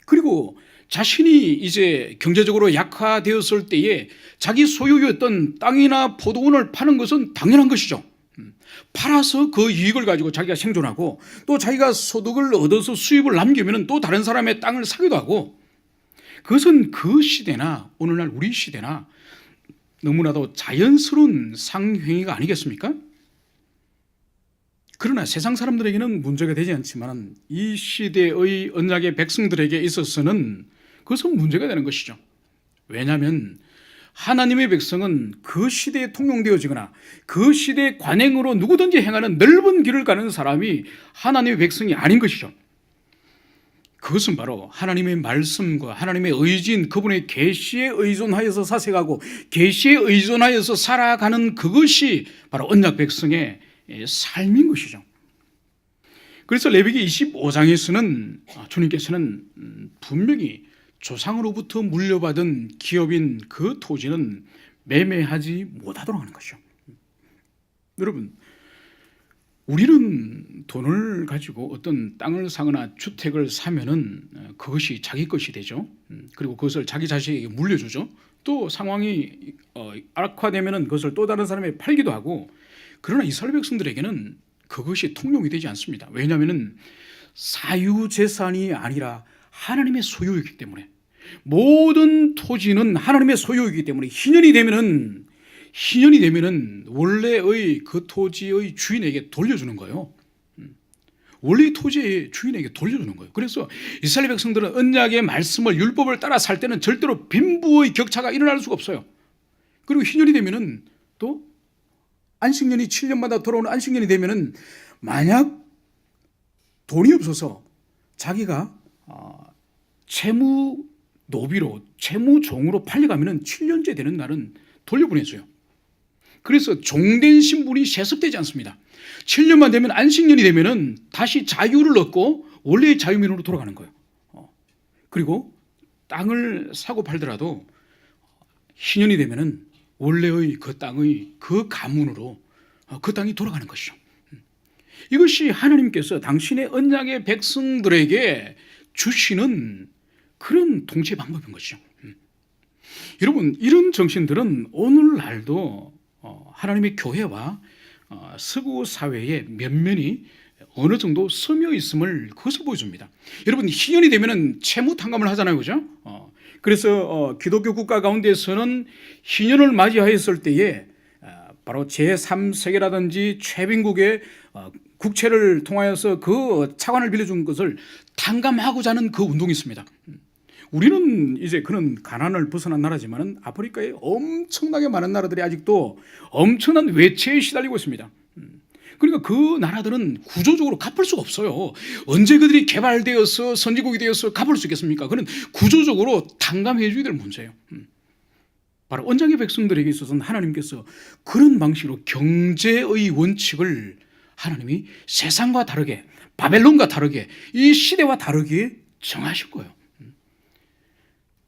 S1: 그리고 자신이 이제 경제적으로 약화되었을 때에 자기 소유였던 땅이나 포도원을 파는 것은 당연한 것이죠. 팔아서 그 이익을 가지고 자기가 생존하고 또 자기가 소득을 얻어서 수입을 남기면 또 다른 사람의 땅을 사기도 하고, 그것은 그 시대나 오늘날 우리 시대나 너무나도 자연스러운 상행위가 아니겠습니까? 그러나 세상 사람들에게는 문제가 되지 않지만 이 시대의 언약의 백성들에게 있어서는 그것은 문제가 되는 것이죠. 왜냐하면 하나님의 백성은 그 시대에 통용되어지거나 그 시대의 관행으로 누구든지 행하는 넓은 길을 가는 사람이 하나님의 백성이 아닌 것이죠. 그것은 바로 하나님의 말씀과 하나님의 의지인 그분의 계시에 의존하여서 사색하고 계시에 의존하여서 살아가는 그것이 바로 언약 백성의 삶인 것이죠. 그래서 레위기 25장에서는 주님께서는 분명히 조상으로부터 물려받은 기업인 그 토지는 매매하지 못하도록 하는 것이죠. 여러분, 우리는 돈을 가지고 어떤 땅을 사거나 주택을 사면은 그것이 자기 것이 되죠. 그리고 그것을 자기 자식에게 물려주죠. 또 상황이 악화되면은 그것을 또 다른 사람에게 팔기도 하고. 그러나 이스라엘 백성들에게는 그것이 통용이 되지 않습니다. 왜냐하면 사유재산이 아니라 하나님의 소유이기 때문에, 모든 토지는 하나님의 소유이기 때문에 희년이 되면은 원래의 그 토지의 주인에게 돌려주는 거예요. 원래 토지의 주인에게 돌려주는 거예요. 그래서 이스라엘 백성들은 언약의 말씀을, 율법을 따라 살 때는 절대로 빈부의 격차가 일어날 수가 없어요. 그리고 희년이 되면은 또 안식년이 7년마다 돌아오는 안식년이 되면은 만약 돈이 없어서 자기가 채무 노비로, 채무종으로 팔려가면은 7년째 되는 날은 돌려보내줘요. 그래서 종된 신분이 세습되지 않습니다. 7년만 되면 안식년이 되면은 다시 자유를 얻고 원래의 자유민으로 돌아가는 거예요. 그리고 땅을 사고 팔더라도 희년이 되면은 원래의 그 땅의 그 가문으로 그 땅이 돌아가는 것이죠. 이것이 하나님께서 당신의 언약의 백성들에게 주시는 그런 통치 방법인 것이죠. 여러분, 이런 정신들은 오늘날도 하나님의 교회와 서구 사회의 면면이 어느 정도 스며 있음을 그것을 보여줍니다. 여러분, 희년이 되면은 채무 탕감을 하잖아요, 그죠? 그래서 기독교 국가 가운데서는 희년을 맞이하였을 때에 바로 제3세계라든지 최빈국의 국채를 통하여서 그 차관을 빌려준 것을 탕감하고자 하는 그 운동이 있습니다. 우리는 이제 그런 가난을 벗어난 나라지만 아프리카에 엄청나게 많은 나라들이 아직도 엄청난 외채에 시달리고 있습니다. 그러니까 그 나라들은 구조적으로 갚을 수가 없어요. 언제 그들이 개발되어서 선진국이 되어서 갚을 수 있겠습니까? 그는 구조적으로 탕감해 줘야 될 문제예요. 바로 언약의 백성들에게 있어서는 하나님께서 그런 방식으로 경제의 원칙을 하나님이 세상과 다르게, 바벨론과 다르게, 이 시대와 다르게 정하실 거예요.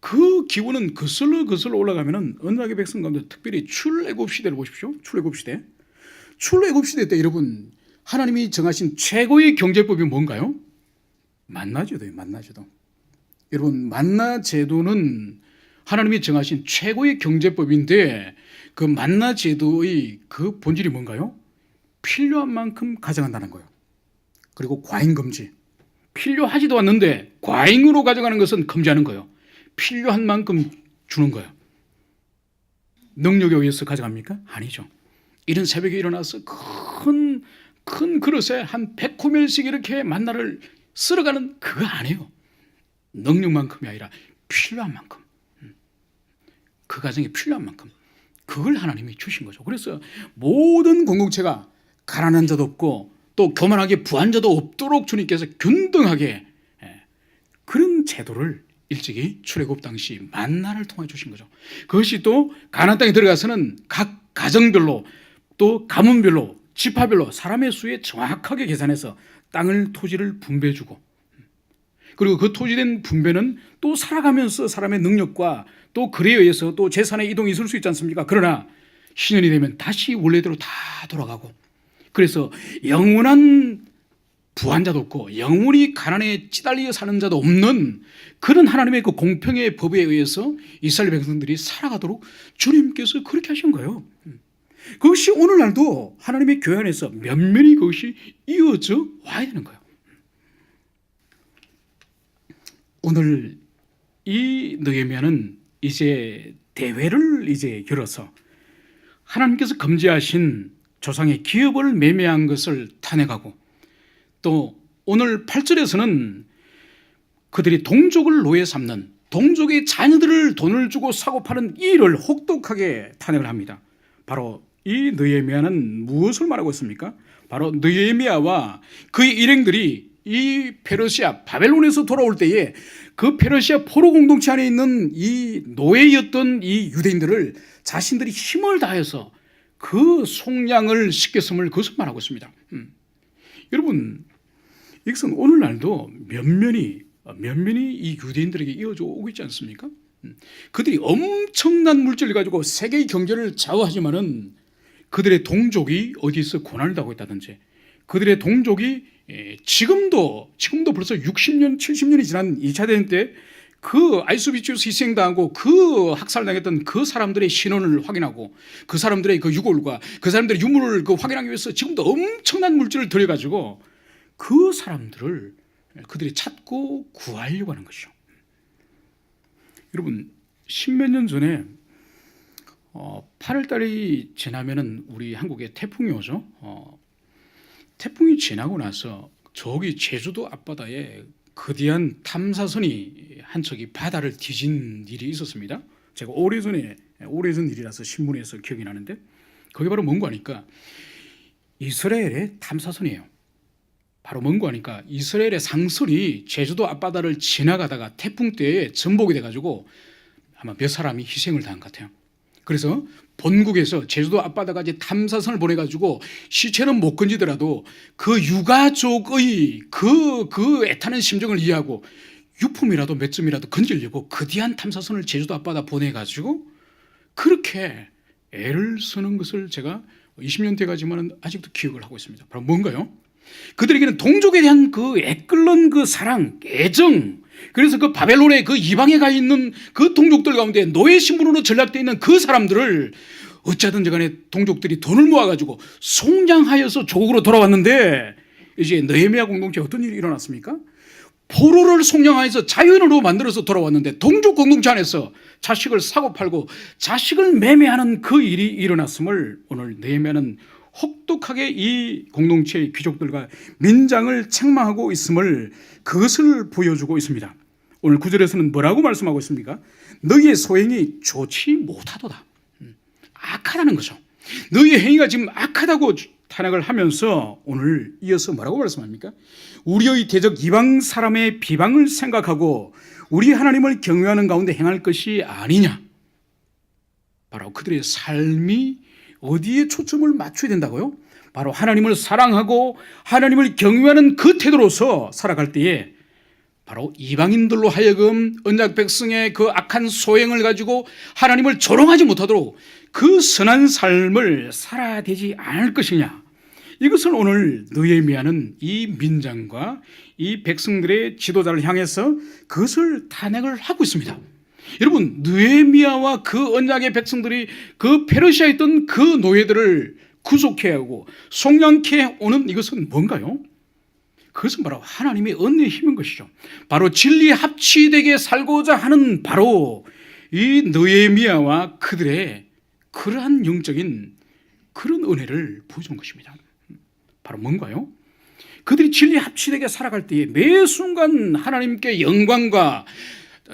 S1: 그 기원은 거슬러 올라가면은 언약의 백성 가운데 특별히 출애굽 시대를 보십시오. 출애굽 시대. 출애굽 시대 때 여러분, 하나님이 정하신 최고의 경제법이 뭔가요? 만나 제도예요. 만나 제도. 여러분, 만나 제도는 하나님이 정하신 최고의 경제법인데 그 만나 제도의 그 본질이 뭔가요? 필요한 만큼 가져간다는 거예요. 그리고 과잉 금지. 필요하지도 않는데 과잉으로 가져가는 것은 금지하는 거예요. 필요한 만큼 주는 거예요. 능력에 의해서 가져갑니까? 아니죠. 이른 새벽에 일어나서 큰 그릇에 한 100호멜씩 이렇게 만나를 쓸어가는 그거 아니에요. 능력만큼이 아니라 필요한 만큼. 그 가정에 필요한 만큼. 그걸 하나님이 주신 거죠. 그래서 모든 공동체가 가난한 자도 없고 또 교만하게 부한 자도 없도록 주님께서 균등하게 그런 제도를 일찍이 출애굽 당시 만나를 통해 주신 거죠. 그것이 또 가나안 땅에 들어가서는 각 가정별로 또 가문별로 지파별로 사람의 수에 정확하게 계산해서 땅을 토지를 분배해주고, 그리고 그 토지된 분배는 또 살아가면서 사람의 능력과 또 글에 의해서 또 재산의 이동이 있을 수 있지 않습니까? 그러나 신년이 되면 다시 원래대로 다 돌아가고, 그래서 영원한 부한 자도 없고 영원히 가난에 찌달려 사는 자도 없는 그런 하나님의 그 공평의 법에 의해서 이스라엘 백성들이 살아가도록 주님께서 그렇게 하신 거예요. 그것이 오늘날도 하나님의 교회 안에서 면면히 그것이 이어져 와야 되는 거예요. 오늘 이 느헤미야는 이제 대회를 이제 열어서 하나님께서 금지하신 조상의 기업을 매매한 것을 탄핵하고, 또 오늘 8절에서는 그들이 동족을 노예 삼는, 동족의 자녀들을 돈을 주고 사고 파는 이 일을 혹독하게 탄핵을 합니다. 바로 이 느헤미야는 무엇을 말하고 있습니까? 바로 느헤미야와 그의 일행들이 이 페르시아 바벨론에서 돌아올 때에 그 페르시아 포로 공동체 안에 있는 이 노예였던 이 유대인들을 자신들이 힘을 다해서 그 속량을 시켰음을 그것을 말하고 있습니다. 여러분, 이것은 오늘날도 면면히 이 유대인들에게 이어져 오고 있지 않습니까? 그들이 엄청난 물질을 가지고 세계의 경제를 좌우하지만은 그들의 동족이 어디서 고난을 당하고 있다든지, 그들의 동족이 지금도 벌써 60년, 70년이 지난 2차 대전 때 그 아이슈비츠에서 희생당하고 그 학살당했던 그 사람들의 신원을 확인하고 그 사람들의 그 유골과 그 사람들의 유물을 그 확인하기 위해서 지금도 엄청난 물질을 들여가지고 그 사람들을 그들이 찾고 구하려고 하는 것이죠. 여러분, 십몇 년 전에 8월 달이 지나면은 우리 한국에 태풍이 오죠. 태풍이 지나고 나서 저기 제주도 앞바다에 거대한 탐사선이 한 척이 바다를 뒤진 일이 있었습니다. 제가 오래전 일이라서 신문에서 기억이 나는데, 그게 바로 뭔가 하니까 이스라엘의 탐사선이에요. 바로 뭔가 하니까 이스라엘의 상선이 제주도 앞바다를 지나가다가 태풍 때에 전복이 돼가지고 아마 몇 사람이 희생을 당한 것 같아요. 그래서 본국에서 제주도 앞바다까지 탐사선을 보내가지고 시체는 못 건지더라도 그 유가족의 그 애타는 심정을 이해하고 유품이라도 몇 점이라도 건지려고 거대한 탐사선을 제주도 앞바다 보내가지고 그렇게 애를 쓰는 것을 제가 20년 돼가지만 아직도 기억을 하고 있습니다. 바로 뭔가요? 그들에게는 동족에 대한 그 애끓는 그 사랑, 애정, 그래서 그 바벨론의 그 이방에 가 있는 그 동족들 가운데 노예 신분으로 전락되어 있는 그 사람들을 어찌하든지 간에 동족들이 돈을 모아가지고 속량하여서 조국으로 돌아왔는데, 이제 느헤미야 공동체에 어떤 일이 일어났습니까? 포로를 속량하여서 자연으로 만들어서 돌아왔는데 동족 공동체 안에서 자식을 사고 팔고 자식을 매매하는 그 일이 일어났음을 오늘 느헤미야는 혹독하게 이 공동체의 귀족들과 민장을 책망하고 있음을, 그것을 보여주고 있습니다. 오늘 9절에서는 뭐라고 말씀하고 있습니까? 너희의 소행이 좋지 못하도다. 악하다는 거죠. 너희의 행위가 지금 악하다고 탄핵을 하면서 오늘 이어서 뭐라고 말씀합니까? 우리의 대적 이방 사람의 비방을 생각하고 우리 하나님을 경외하는 가운데 행할 것이 아니냐. 바로 그들의 삶이 어디에 초점을 맞춰야 된다고요? 바로 하나님을 사랑하고 하나님을 경외하는 그 태도로서 살아갈 때에 바로 이방인들로 하여금 언약 백성의 그 악한 소행을 가지고 하나님을 조롱하지 못하도록 그 선한 삶을 살아야 되지 않을 것이냐. 이것을 오늘 느헤미야는 이 민장과 이 백성들의 지도자를 향해서 그것을 탄핵을 하고 있습니다. 여러분, 느헤미야와 그 언약의 백성들이 그 페르시아에 있던 그 노예들을 구속해야 하고 속량케 오는 이것은 뭔가요? 그것은 바로 하나님의 은혜의 힘인 것이죠. 바로 진리에 합치되게 살고자 하는 바로 이 느헤미야와 그들의 그러한 영적인 그런 은혜를 보여주는 것입니다. 바로 뭔가요? 그들이 진리에 합치되게 살아갈 때에 매 순간 하나님께 영광과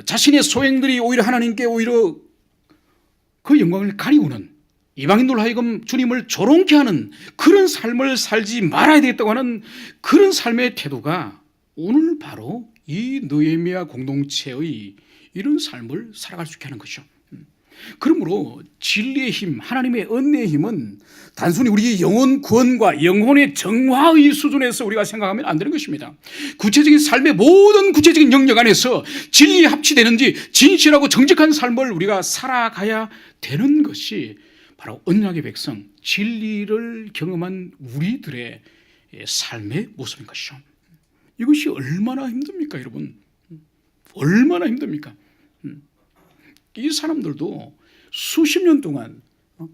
S1: 자신의 소행들이 오히려 하나님께 오히려 그 영광을 가리우는, 이방인들로 하여금 주님을 조롱케 하는 그런 삶을 살지 말아야 되겠다고 하는 그런 삶의 태도가 오늘 바로 이 느헤미야 공동체의 이런 삶을 살아갈 수 있게 하는 것이죠. 그러므로 진리의 힘, 하나님의 은혜의 힘은 단순히 우리의 영혼 구원과 영혼의 정화의 수준에서 우리가 생각하면 안 되는 것입니다. 구체적인 삶의 모든 구체적인 영역 안에서 진리에 합치되는지 진실하고 정직한 삶을 우리가 살아가야 되는 것이 바로 언약의 백성, 진리를 경험한 우리들의 삶의 모습인 것이죠. 이것이 얼마나 힘듭니까, 여러분? 얼마나 힘듭니까? 이 사람들도 수십 년 동안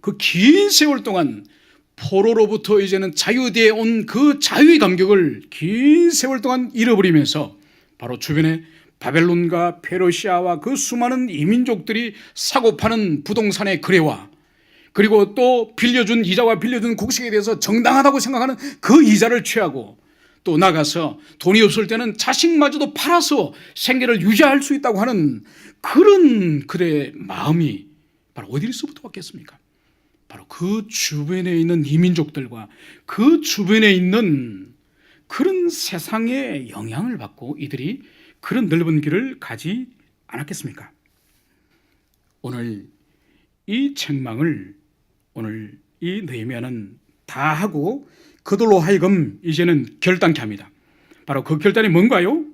S1: 그 긴 세월 동안 포로로부터 이제는 자유되어 온 그 자유의 감격을 긴 세월 동안 잃어버리면서 바로 주변에 바벨론과 페르시아와 그 수많은 이민족들이 사고 파는 부동산의 거래와 그리고 또 빌려준 이자와 빌려준 곡식에 대해서 정당하다고 생각하는 그 이자를 취하고 또 나가서 돈이 없을 때는 자식마저도 팔아서 생계를 유지할 수 있다고 하는 그런 그들의 마음이 바로 어디서부터 왔겠습니까? 바로 그 주변에 있는 이민족들과 그 주변에 있는 그런 세상의 영향을 받고 이들이 그런 넓은 길을 가지 않았겠습니까? 오늘 이 책망을 오늘 이 느헤미야는 다 하고 그들로 하여금 이제는 결단케 합니다. 바로 그 결단이 뭔가요?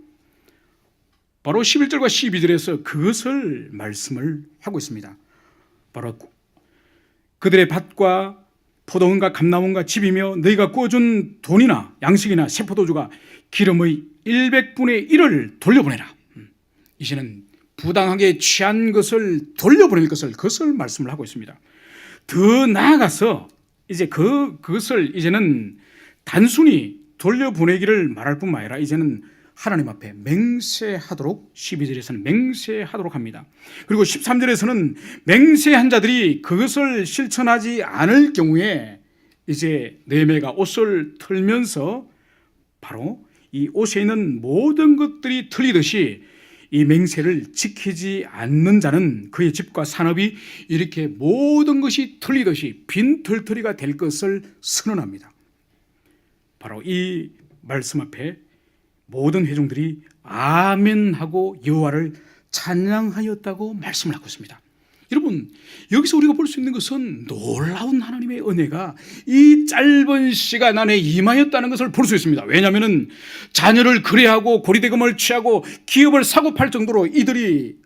S1: 바로 11절과 12절에서 그것을 말씀을 하고 있습니다. 바로 그들의 밭과 포도원과 감나무와 집이며 너희가 꾸어준 돈이나 양식이나 세포도주가 기름의 100분의 1을 돌려보내라. 이제는 부당하게 취한 것을 돌려보낼 것을 그것을 말씀을 하고 있습니다. 더 나아가서 이제 그것을 이제는 단순히 돌려보내기를 말할 뿐만 아니라 이제는 하나님 앞에 맹세하도록 12절에서는 맹세하도록 합니다. 그리고 13절에서는 맹세한 자들이 그것을 실천하지 않을 경우에 이제 느헤미야가 옷을 털면서 바로 이 옷에 있는 모든 것들이 틀리듯이 이 맹세를 지키지 않는 자는 그의 집과 산업이 이렇게 모든 것이 틀리듯이 빈털터리가 될 것을 선언합니다. 바로 이 말씀 앞에 모든 회중들이 아멘하고 여호와를 찬양하였다고 말씀을 하고 있습니다. 여러분, 여기서 우리가 볼 수 있는 것은 놀라운 하나님의 은혜가 이 짧은 시간 안에 임하였다는 것을 볼 수 있습니다. 왜냐하면 자녀를 거래하고 고리대금을 취하고 기업을 사고팔 정도로 이들이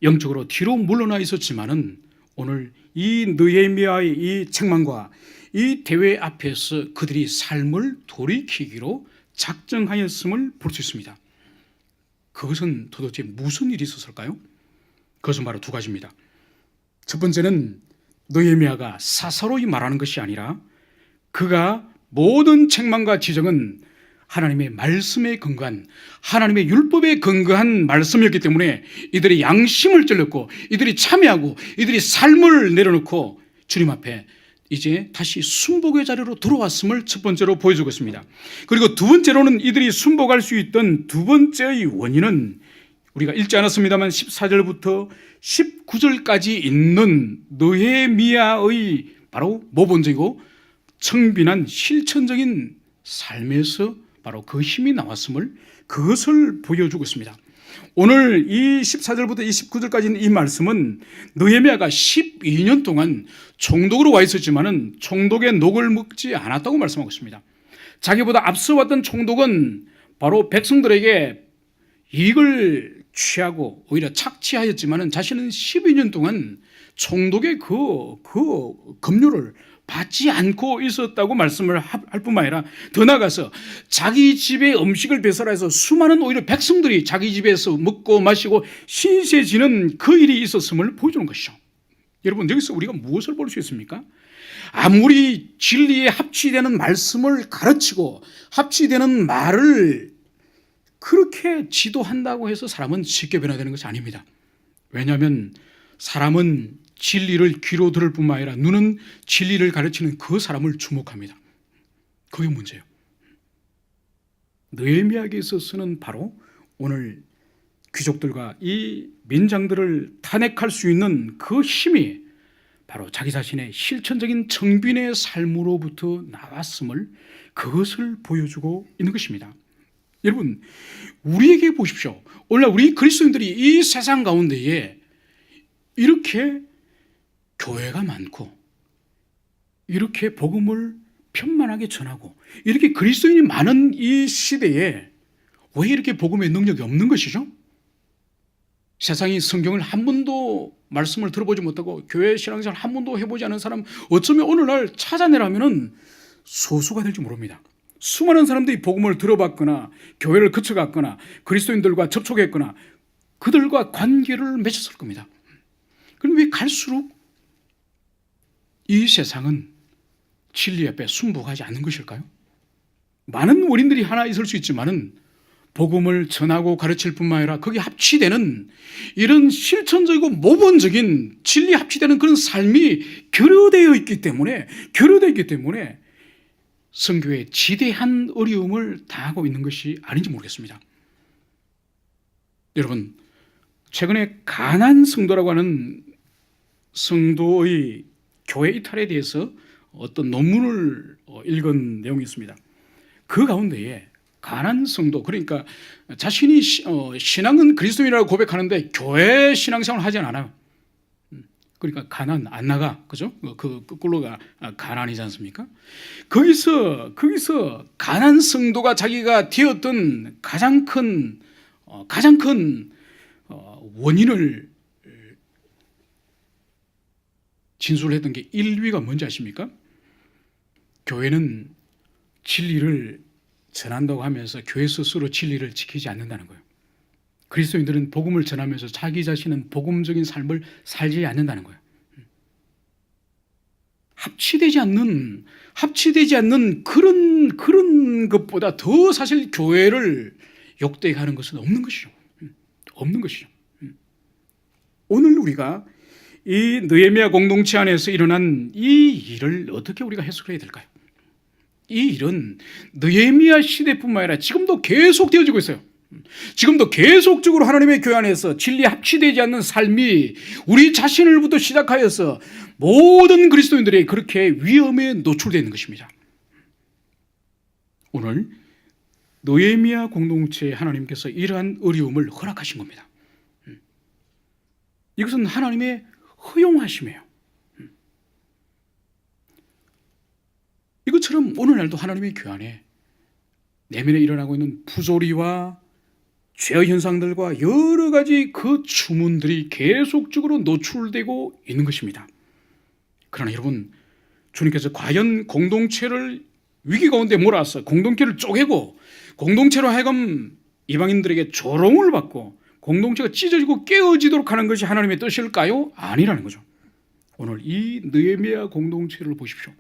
S1: 영적으로 뒤로 물러나 있었지만은 오늘 이 느헤미야의 이 책망과 이 대회 앞에서 그들이 삶을 돌이키기로 작정하였음을 볼 수 있습니다. 그것은 도대체 무슨 일이 있었을까요? 그것은 바로 두 가지입니다. 첫 번째는 느헤미야가 사사로이 말하는 것이 아니라 그가 모든 책망과 지적은 하나님의 말씀에 근거한 하나님의 율법에 근거한 말씀이었기 때문에 이들이 양심을 찔렀고 이들이 참여하고 이들이 삶을 내려놓고 주님 앞에 이제 다시 순복의 자리로 돌아왔음을 첫 번째로 보여주고 있습니다. 그리고 두 번째로는 이들이 순복할 수 있던 두 번째의 원인은 우리가 읽지 않았습니다만 14절부터 19절까지 있는 느헤미야의 바로 모범적이고 청빈한 실천적인 삶에서 바로 그 힘이 나왔음을 그것을 보여주고 있습니다. 오늘 이 14절부터 29절까지 있는 이 말씀은 느헤미야가 12년 동안 총독으로 와 있었지만은 총독의 녹을 먹지 않았다고 말씀하고 있습니다. 자기보다 앞서 왔던 총독은 바로 백성들에게 이익을 취하고 오히려 착취하였지만은 자신은 12년 동안 총독의 그 급료를 받지 않고 있었다고 말씀을 할 뿐만 아니라 더 나아가서 자기 집에 음식을 배설해서 수많은 오히려 백성들이 자기 집에서 먹고 마시고 신세지는 그 일이 있었음을 보여주는 것이죠. 여러분, 여기서 우리가 무엇을 볼 수 있습니까? 아무리 진리에 합치되는 말씀을 가르치고 합치되는 말을 그렇게 지도한다고 해서 사람은 쉽게 변화되는 것이 아닙니다. 왜냐하면 사람은 진리를 귀로 들을 뿐만 아니라 눈은 진리를 가르치는 그 사람을 주목합니다. 그게 문제예요. 느헤미야에게 있어서는 바로 오늘 귀족들과 이 민장들을 탄핵할 수 있는 그 힘이 바로 자기 자신의 실천적인 청빈의 삶으로부터 나왔음을 그것을 보여주고 있는 것입니다. 여러분, 우리에게 보십시오. 오늘 우리 그리스도인들이 이 세상 가운데에 이렇게 교회가 많고 이렇게 복음을 편만하게 전하고 이렇게 그리스도인이 많은 이 시대에 왜 이렇게 복음의 능력이 없는 것이죠? 세상이 성경을 한 번도 말씀을 들어보지 못하고 교회 신앙생활 한 번도 해보지 않은 사람 어쩌면 오늘날 찾아내라면 소수가 될지 모릅니다. 수많은 사람들이 복음을 들어봤거나 교회를 거쳐갔거나 그리스도인들과 접촉했거나 그들과 관계를 맺었을 겁니다. 그럼 왜 갈수록 이 세상은 진리 앞에 순복하지 않는 것일까요? 많은 원인들이 하나 있을 수 있지만은 복음을 전하고 가르칠 뿐만 아니라 거기에 합치되는 이런 실천적이고 모범적인 진리 합치되는 그런 삶이 결여되어 있기 때문에 선교에 지대한 어려움을 당하고 있는 것이 아닌지 모르겠습니다. 여러분, 최근에 가난 성도라고 하는 성도의 교회 이탈에 대해서 어떤 논문을 읽은 내용이 있습니다. 그 가운데에 가난 성도, 그러니까 자신이 신앙은 그리스도인이라고 고백하는데 교회 신앙생활을 하지 않아요. 그러니까 가난 안 나가, 그죠? 그 거꾸로가 가난이지 않습니까? 거기서 가난 성도가 자기가 되었던 가장 큰 원인을 진술했던 게 1위가 뭔지 아십니까? 교회는 진리를 전한다고 하면서 교회 스스로 진리를 지키지 않는다는 거예요. 그리스도인들은 복음을 전하면서 자기 자신은 복음적인 삶을 살지 않는다는 거예요. 합치되지 않는 그런 것보다 더 사실 교회를 욕되게 하는 것은 없는 것이죠. 오늘 우리가 이 느헤미야 공동체 안에서 일어난 이 일을 어떻게 우리가 해석해야 될까요? 이 일은 느헤미야 시대뿐만 아니라 지금도 계속 되어지고 있어요. 지금도 계속적으로 하나님의 교회 안에서 진리 합치되지 않는 삶이 우리 자신을부터 시작하여서 모든 그리스도인들이 그렇게 위험에 노출되어 있는 것입니다. 오늘 느헤미야 공동체에 하나님께서 이러한 어려움을 허락하신 겁니다. 이것은 하나님의 허용하심이에요. 이것처럼 오늘날도 하나님의 교회 안에 내면에 일어나고 있는 부조리와 죄의 현상들과 여러 가지 그 주문들이 계속적으로 노출되고 있는 것입니다. 그러나 여러분, 주님께서 과연 공동체를 위기 가운데 몰아서 공동체를 쪼개고 공동체로 하여금 이방인들에게 조롱을 받고 공동체가 찢어지고 깨어지도록 하는 것이 하나님의 뜻일까요? 아니라는 거죠. 오늘 이 느헤미야 공동체를 보십시오.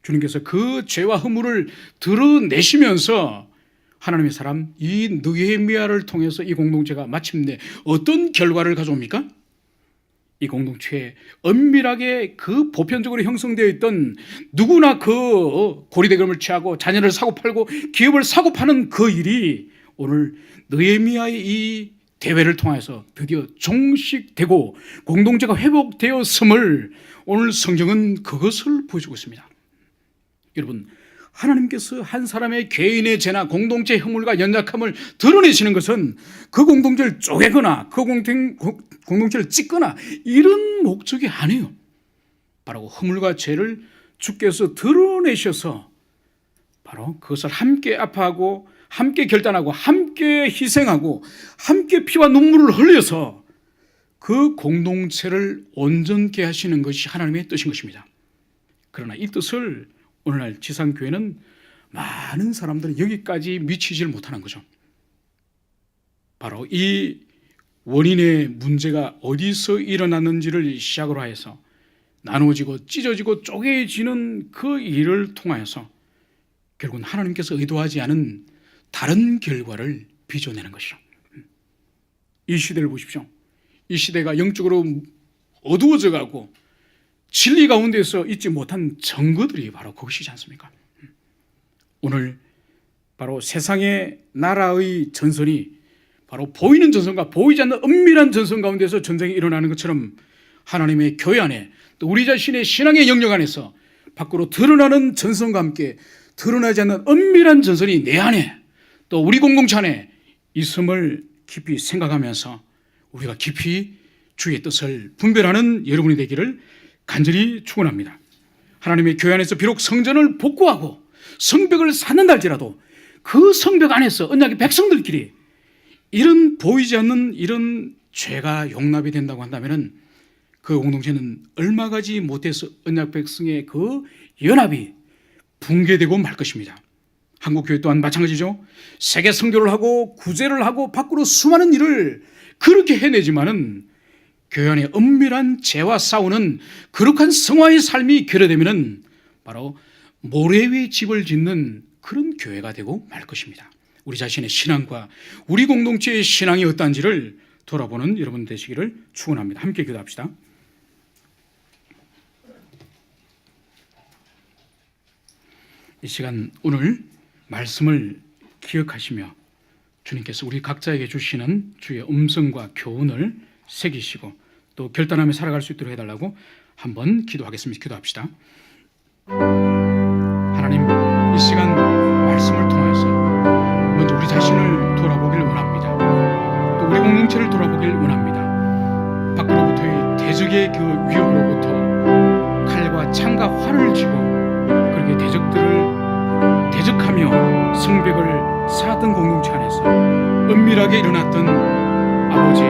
S1: 주님께서 그 죄와 허물을 드러내시면서 하나님의 사람 이 느헤미야를 통해서 이 공동체가 마침내 어떤 결과를 가져옵니까? 이 공동체에 엄밀하게 그 보편적으로 형성되어 있던 누구나 그 고리대금을 취하고 자녀를 사고 팔고 기업을 사고 파는 그 일이 오늘 느헤미야의 이 대회를 통해서 드디어 종식되고 공동체가 회복되었음을 오늘 성경은 그것을 보여주고 있습니다. 여러분, 하나님께서 한 사람의 개인의 죄나 공동체의 허물과 연약함을 드러내시는 것은 그 공동체를 쪼개거나 그 공동체를 찢거나 이런 목적이 아니에요. 바로 허물과 죄를 주께서 드러내셔서 바로 그것을 함께 아파하고 함께 결단하고 함께 희생하고 함께 피와 눈물을 흘려서 그 공동체를 온전케 하시는 것이 하나님의 뜻인 것입니다. 그러나 이 뜻을 오늘날 지상교회는 많은 사람들이 여기까지 미치질 못하는 거죠. 바로 이 원인의 문제가 어디서 일어났는지를 시작으로 해서 나누어지고 찢어지고 쪼개지는 그 일을 통하여서 결국은 하나님께서 의도하지 않은 다른 결과를 빚어내는 것이죠. 이 시대를 보십시오. 이 시대가 영적으로 어두워져 가고 진리 가운데서 있지 못한 증거들이 바로 그것이지 않습니까? 오늘 바로 세상의 나라의 전선이 바로 보이는 전선과 보이지 않는 은밀한 전선 가운데서 전쟁이 일어나는 것처럼 하나님의 교회 안에 또 우리 자신의 신앙의 영역 안에서 밖으로 드러나는 전선과 함께 드러나지 않는 은밀한 전선이 내 안에 또 우리 공동체 안에 있음을 깊이 생각하면서 우리가 깊이 주의 뜻을 분별하는 여러분이 되기를 간절히 축원합니다. 하나님의 교회 안에서 비록 성전을 복구하고 성벽을 쌓는다 할지라도 그 성벽 안에서 언약의 백성들끼리 이런 보이지 않는 이런 죄가 용납이 된다고 한다면 그 공동체는 얼마 가지 못해서 언약 백성의 그 연합이 붕괴되고 말 것입니다. 한국교회 또한 마찬가지죠. 세계 선교를 하고 구제를 하고 밖으로 수많은 일을 그렇게 해내지만은 교회 안에 은밀한 죄와 싸우는 거룩한 성화의 삶이 결여되면 바로 모래 위에 집을 짓는 그런 교회가 되고 말 것입니다. 우리 자신의 신앙과 우리 공동체의 신앙이 어떠한지를 돌아보는 여러분 되시기를 축원합니다. 함께 기도합시다. 이 시간 오늘 말씀을 기억하시며 주님께서 우리 각자에게 주시는 주의 음성과 교훈을 새기시고 또 결단하며 살아갈 수 있도록 해달라고 한번 기도하겠습니다. 기도합시다. 하나님, 이 시간 말씀을 통해서 먼저 우리 자신을 돌아보길 원합니다. 또 우리 공동체를 돌아보길 원합니다. 밖으로부터의 대적의 그 위협으로부터 칼과 창과 활을 쥐고 그렇게 대적하며 성벽을 쌓았던 공동체 안에서 은밀하게 일어났던 아버지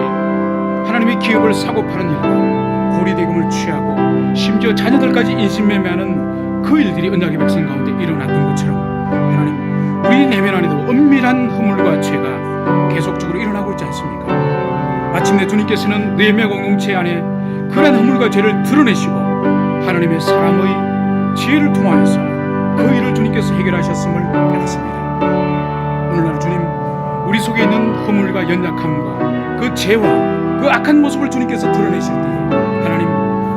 S1: 하나님의 기업을 사고 파는 일과 고리대금을 취하고 심지어 자녀들까지 인신매매하는 그 일들이 언약의 백성 가운데 일어났던 것처럼 하나님, 우리 내면 안에도 은밀한 허물과 죄가 계속적으로 일어나고 있지 않습니까? 마침내 주님께서는 느헤미야 공동체 안에 그러한 허물과 죄를 드러내시고 하나님의 사람의 지혜를 통하여서 그 일을 주님께서 해결하셨음을 깨닫습니다. 오늘날 주님, 우리 속에 있는 허물과 연약함과 그 죄와 그 악한 모습을 주님께서 드러내실 때 하나님,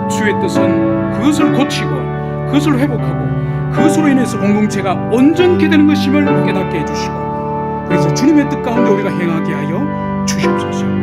S1: 주의 뜻은 그것을 고치고 그것을 회복하고 그것으로 인해서 공동체가 온전케 되는 것임을 깨닫게 해주시고 그래서 주님의 뜻 가운데 우리가 행하게 하여 주시옵소서.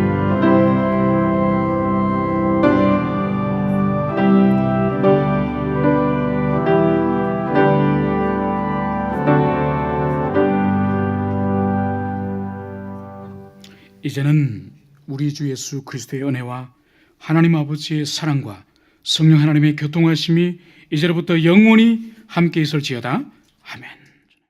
S1: 이제는 우리 주 예수 그리스도의 은혜와 하나님 아버지의 사랑과 성령 하나님의 교통하심이 이제로부터 영원히 함께 있을지어다. 아멘.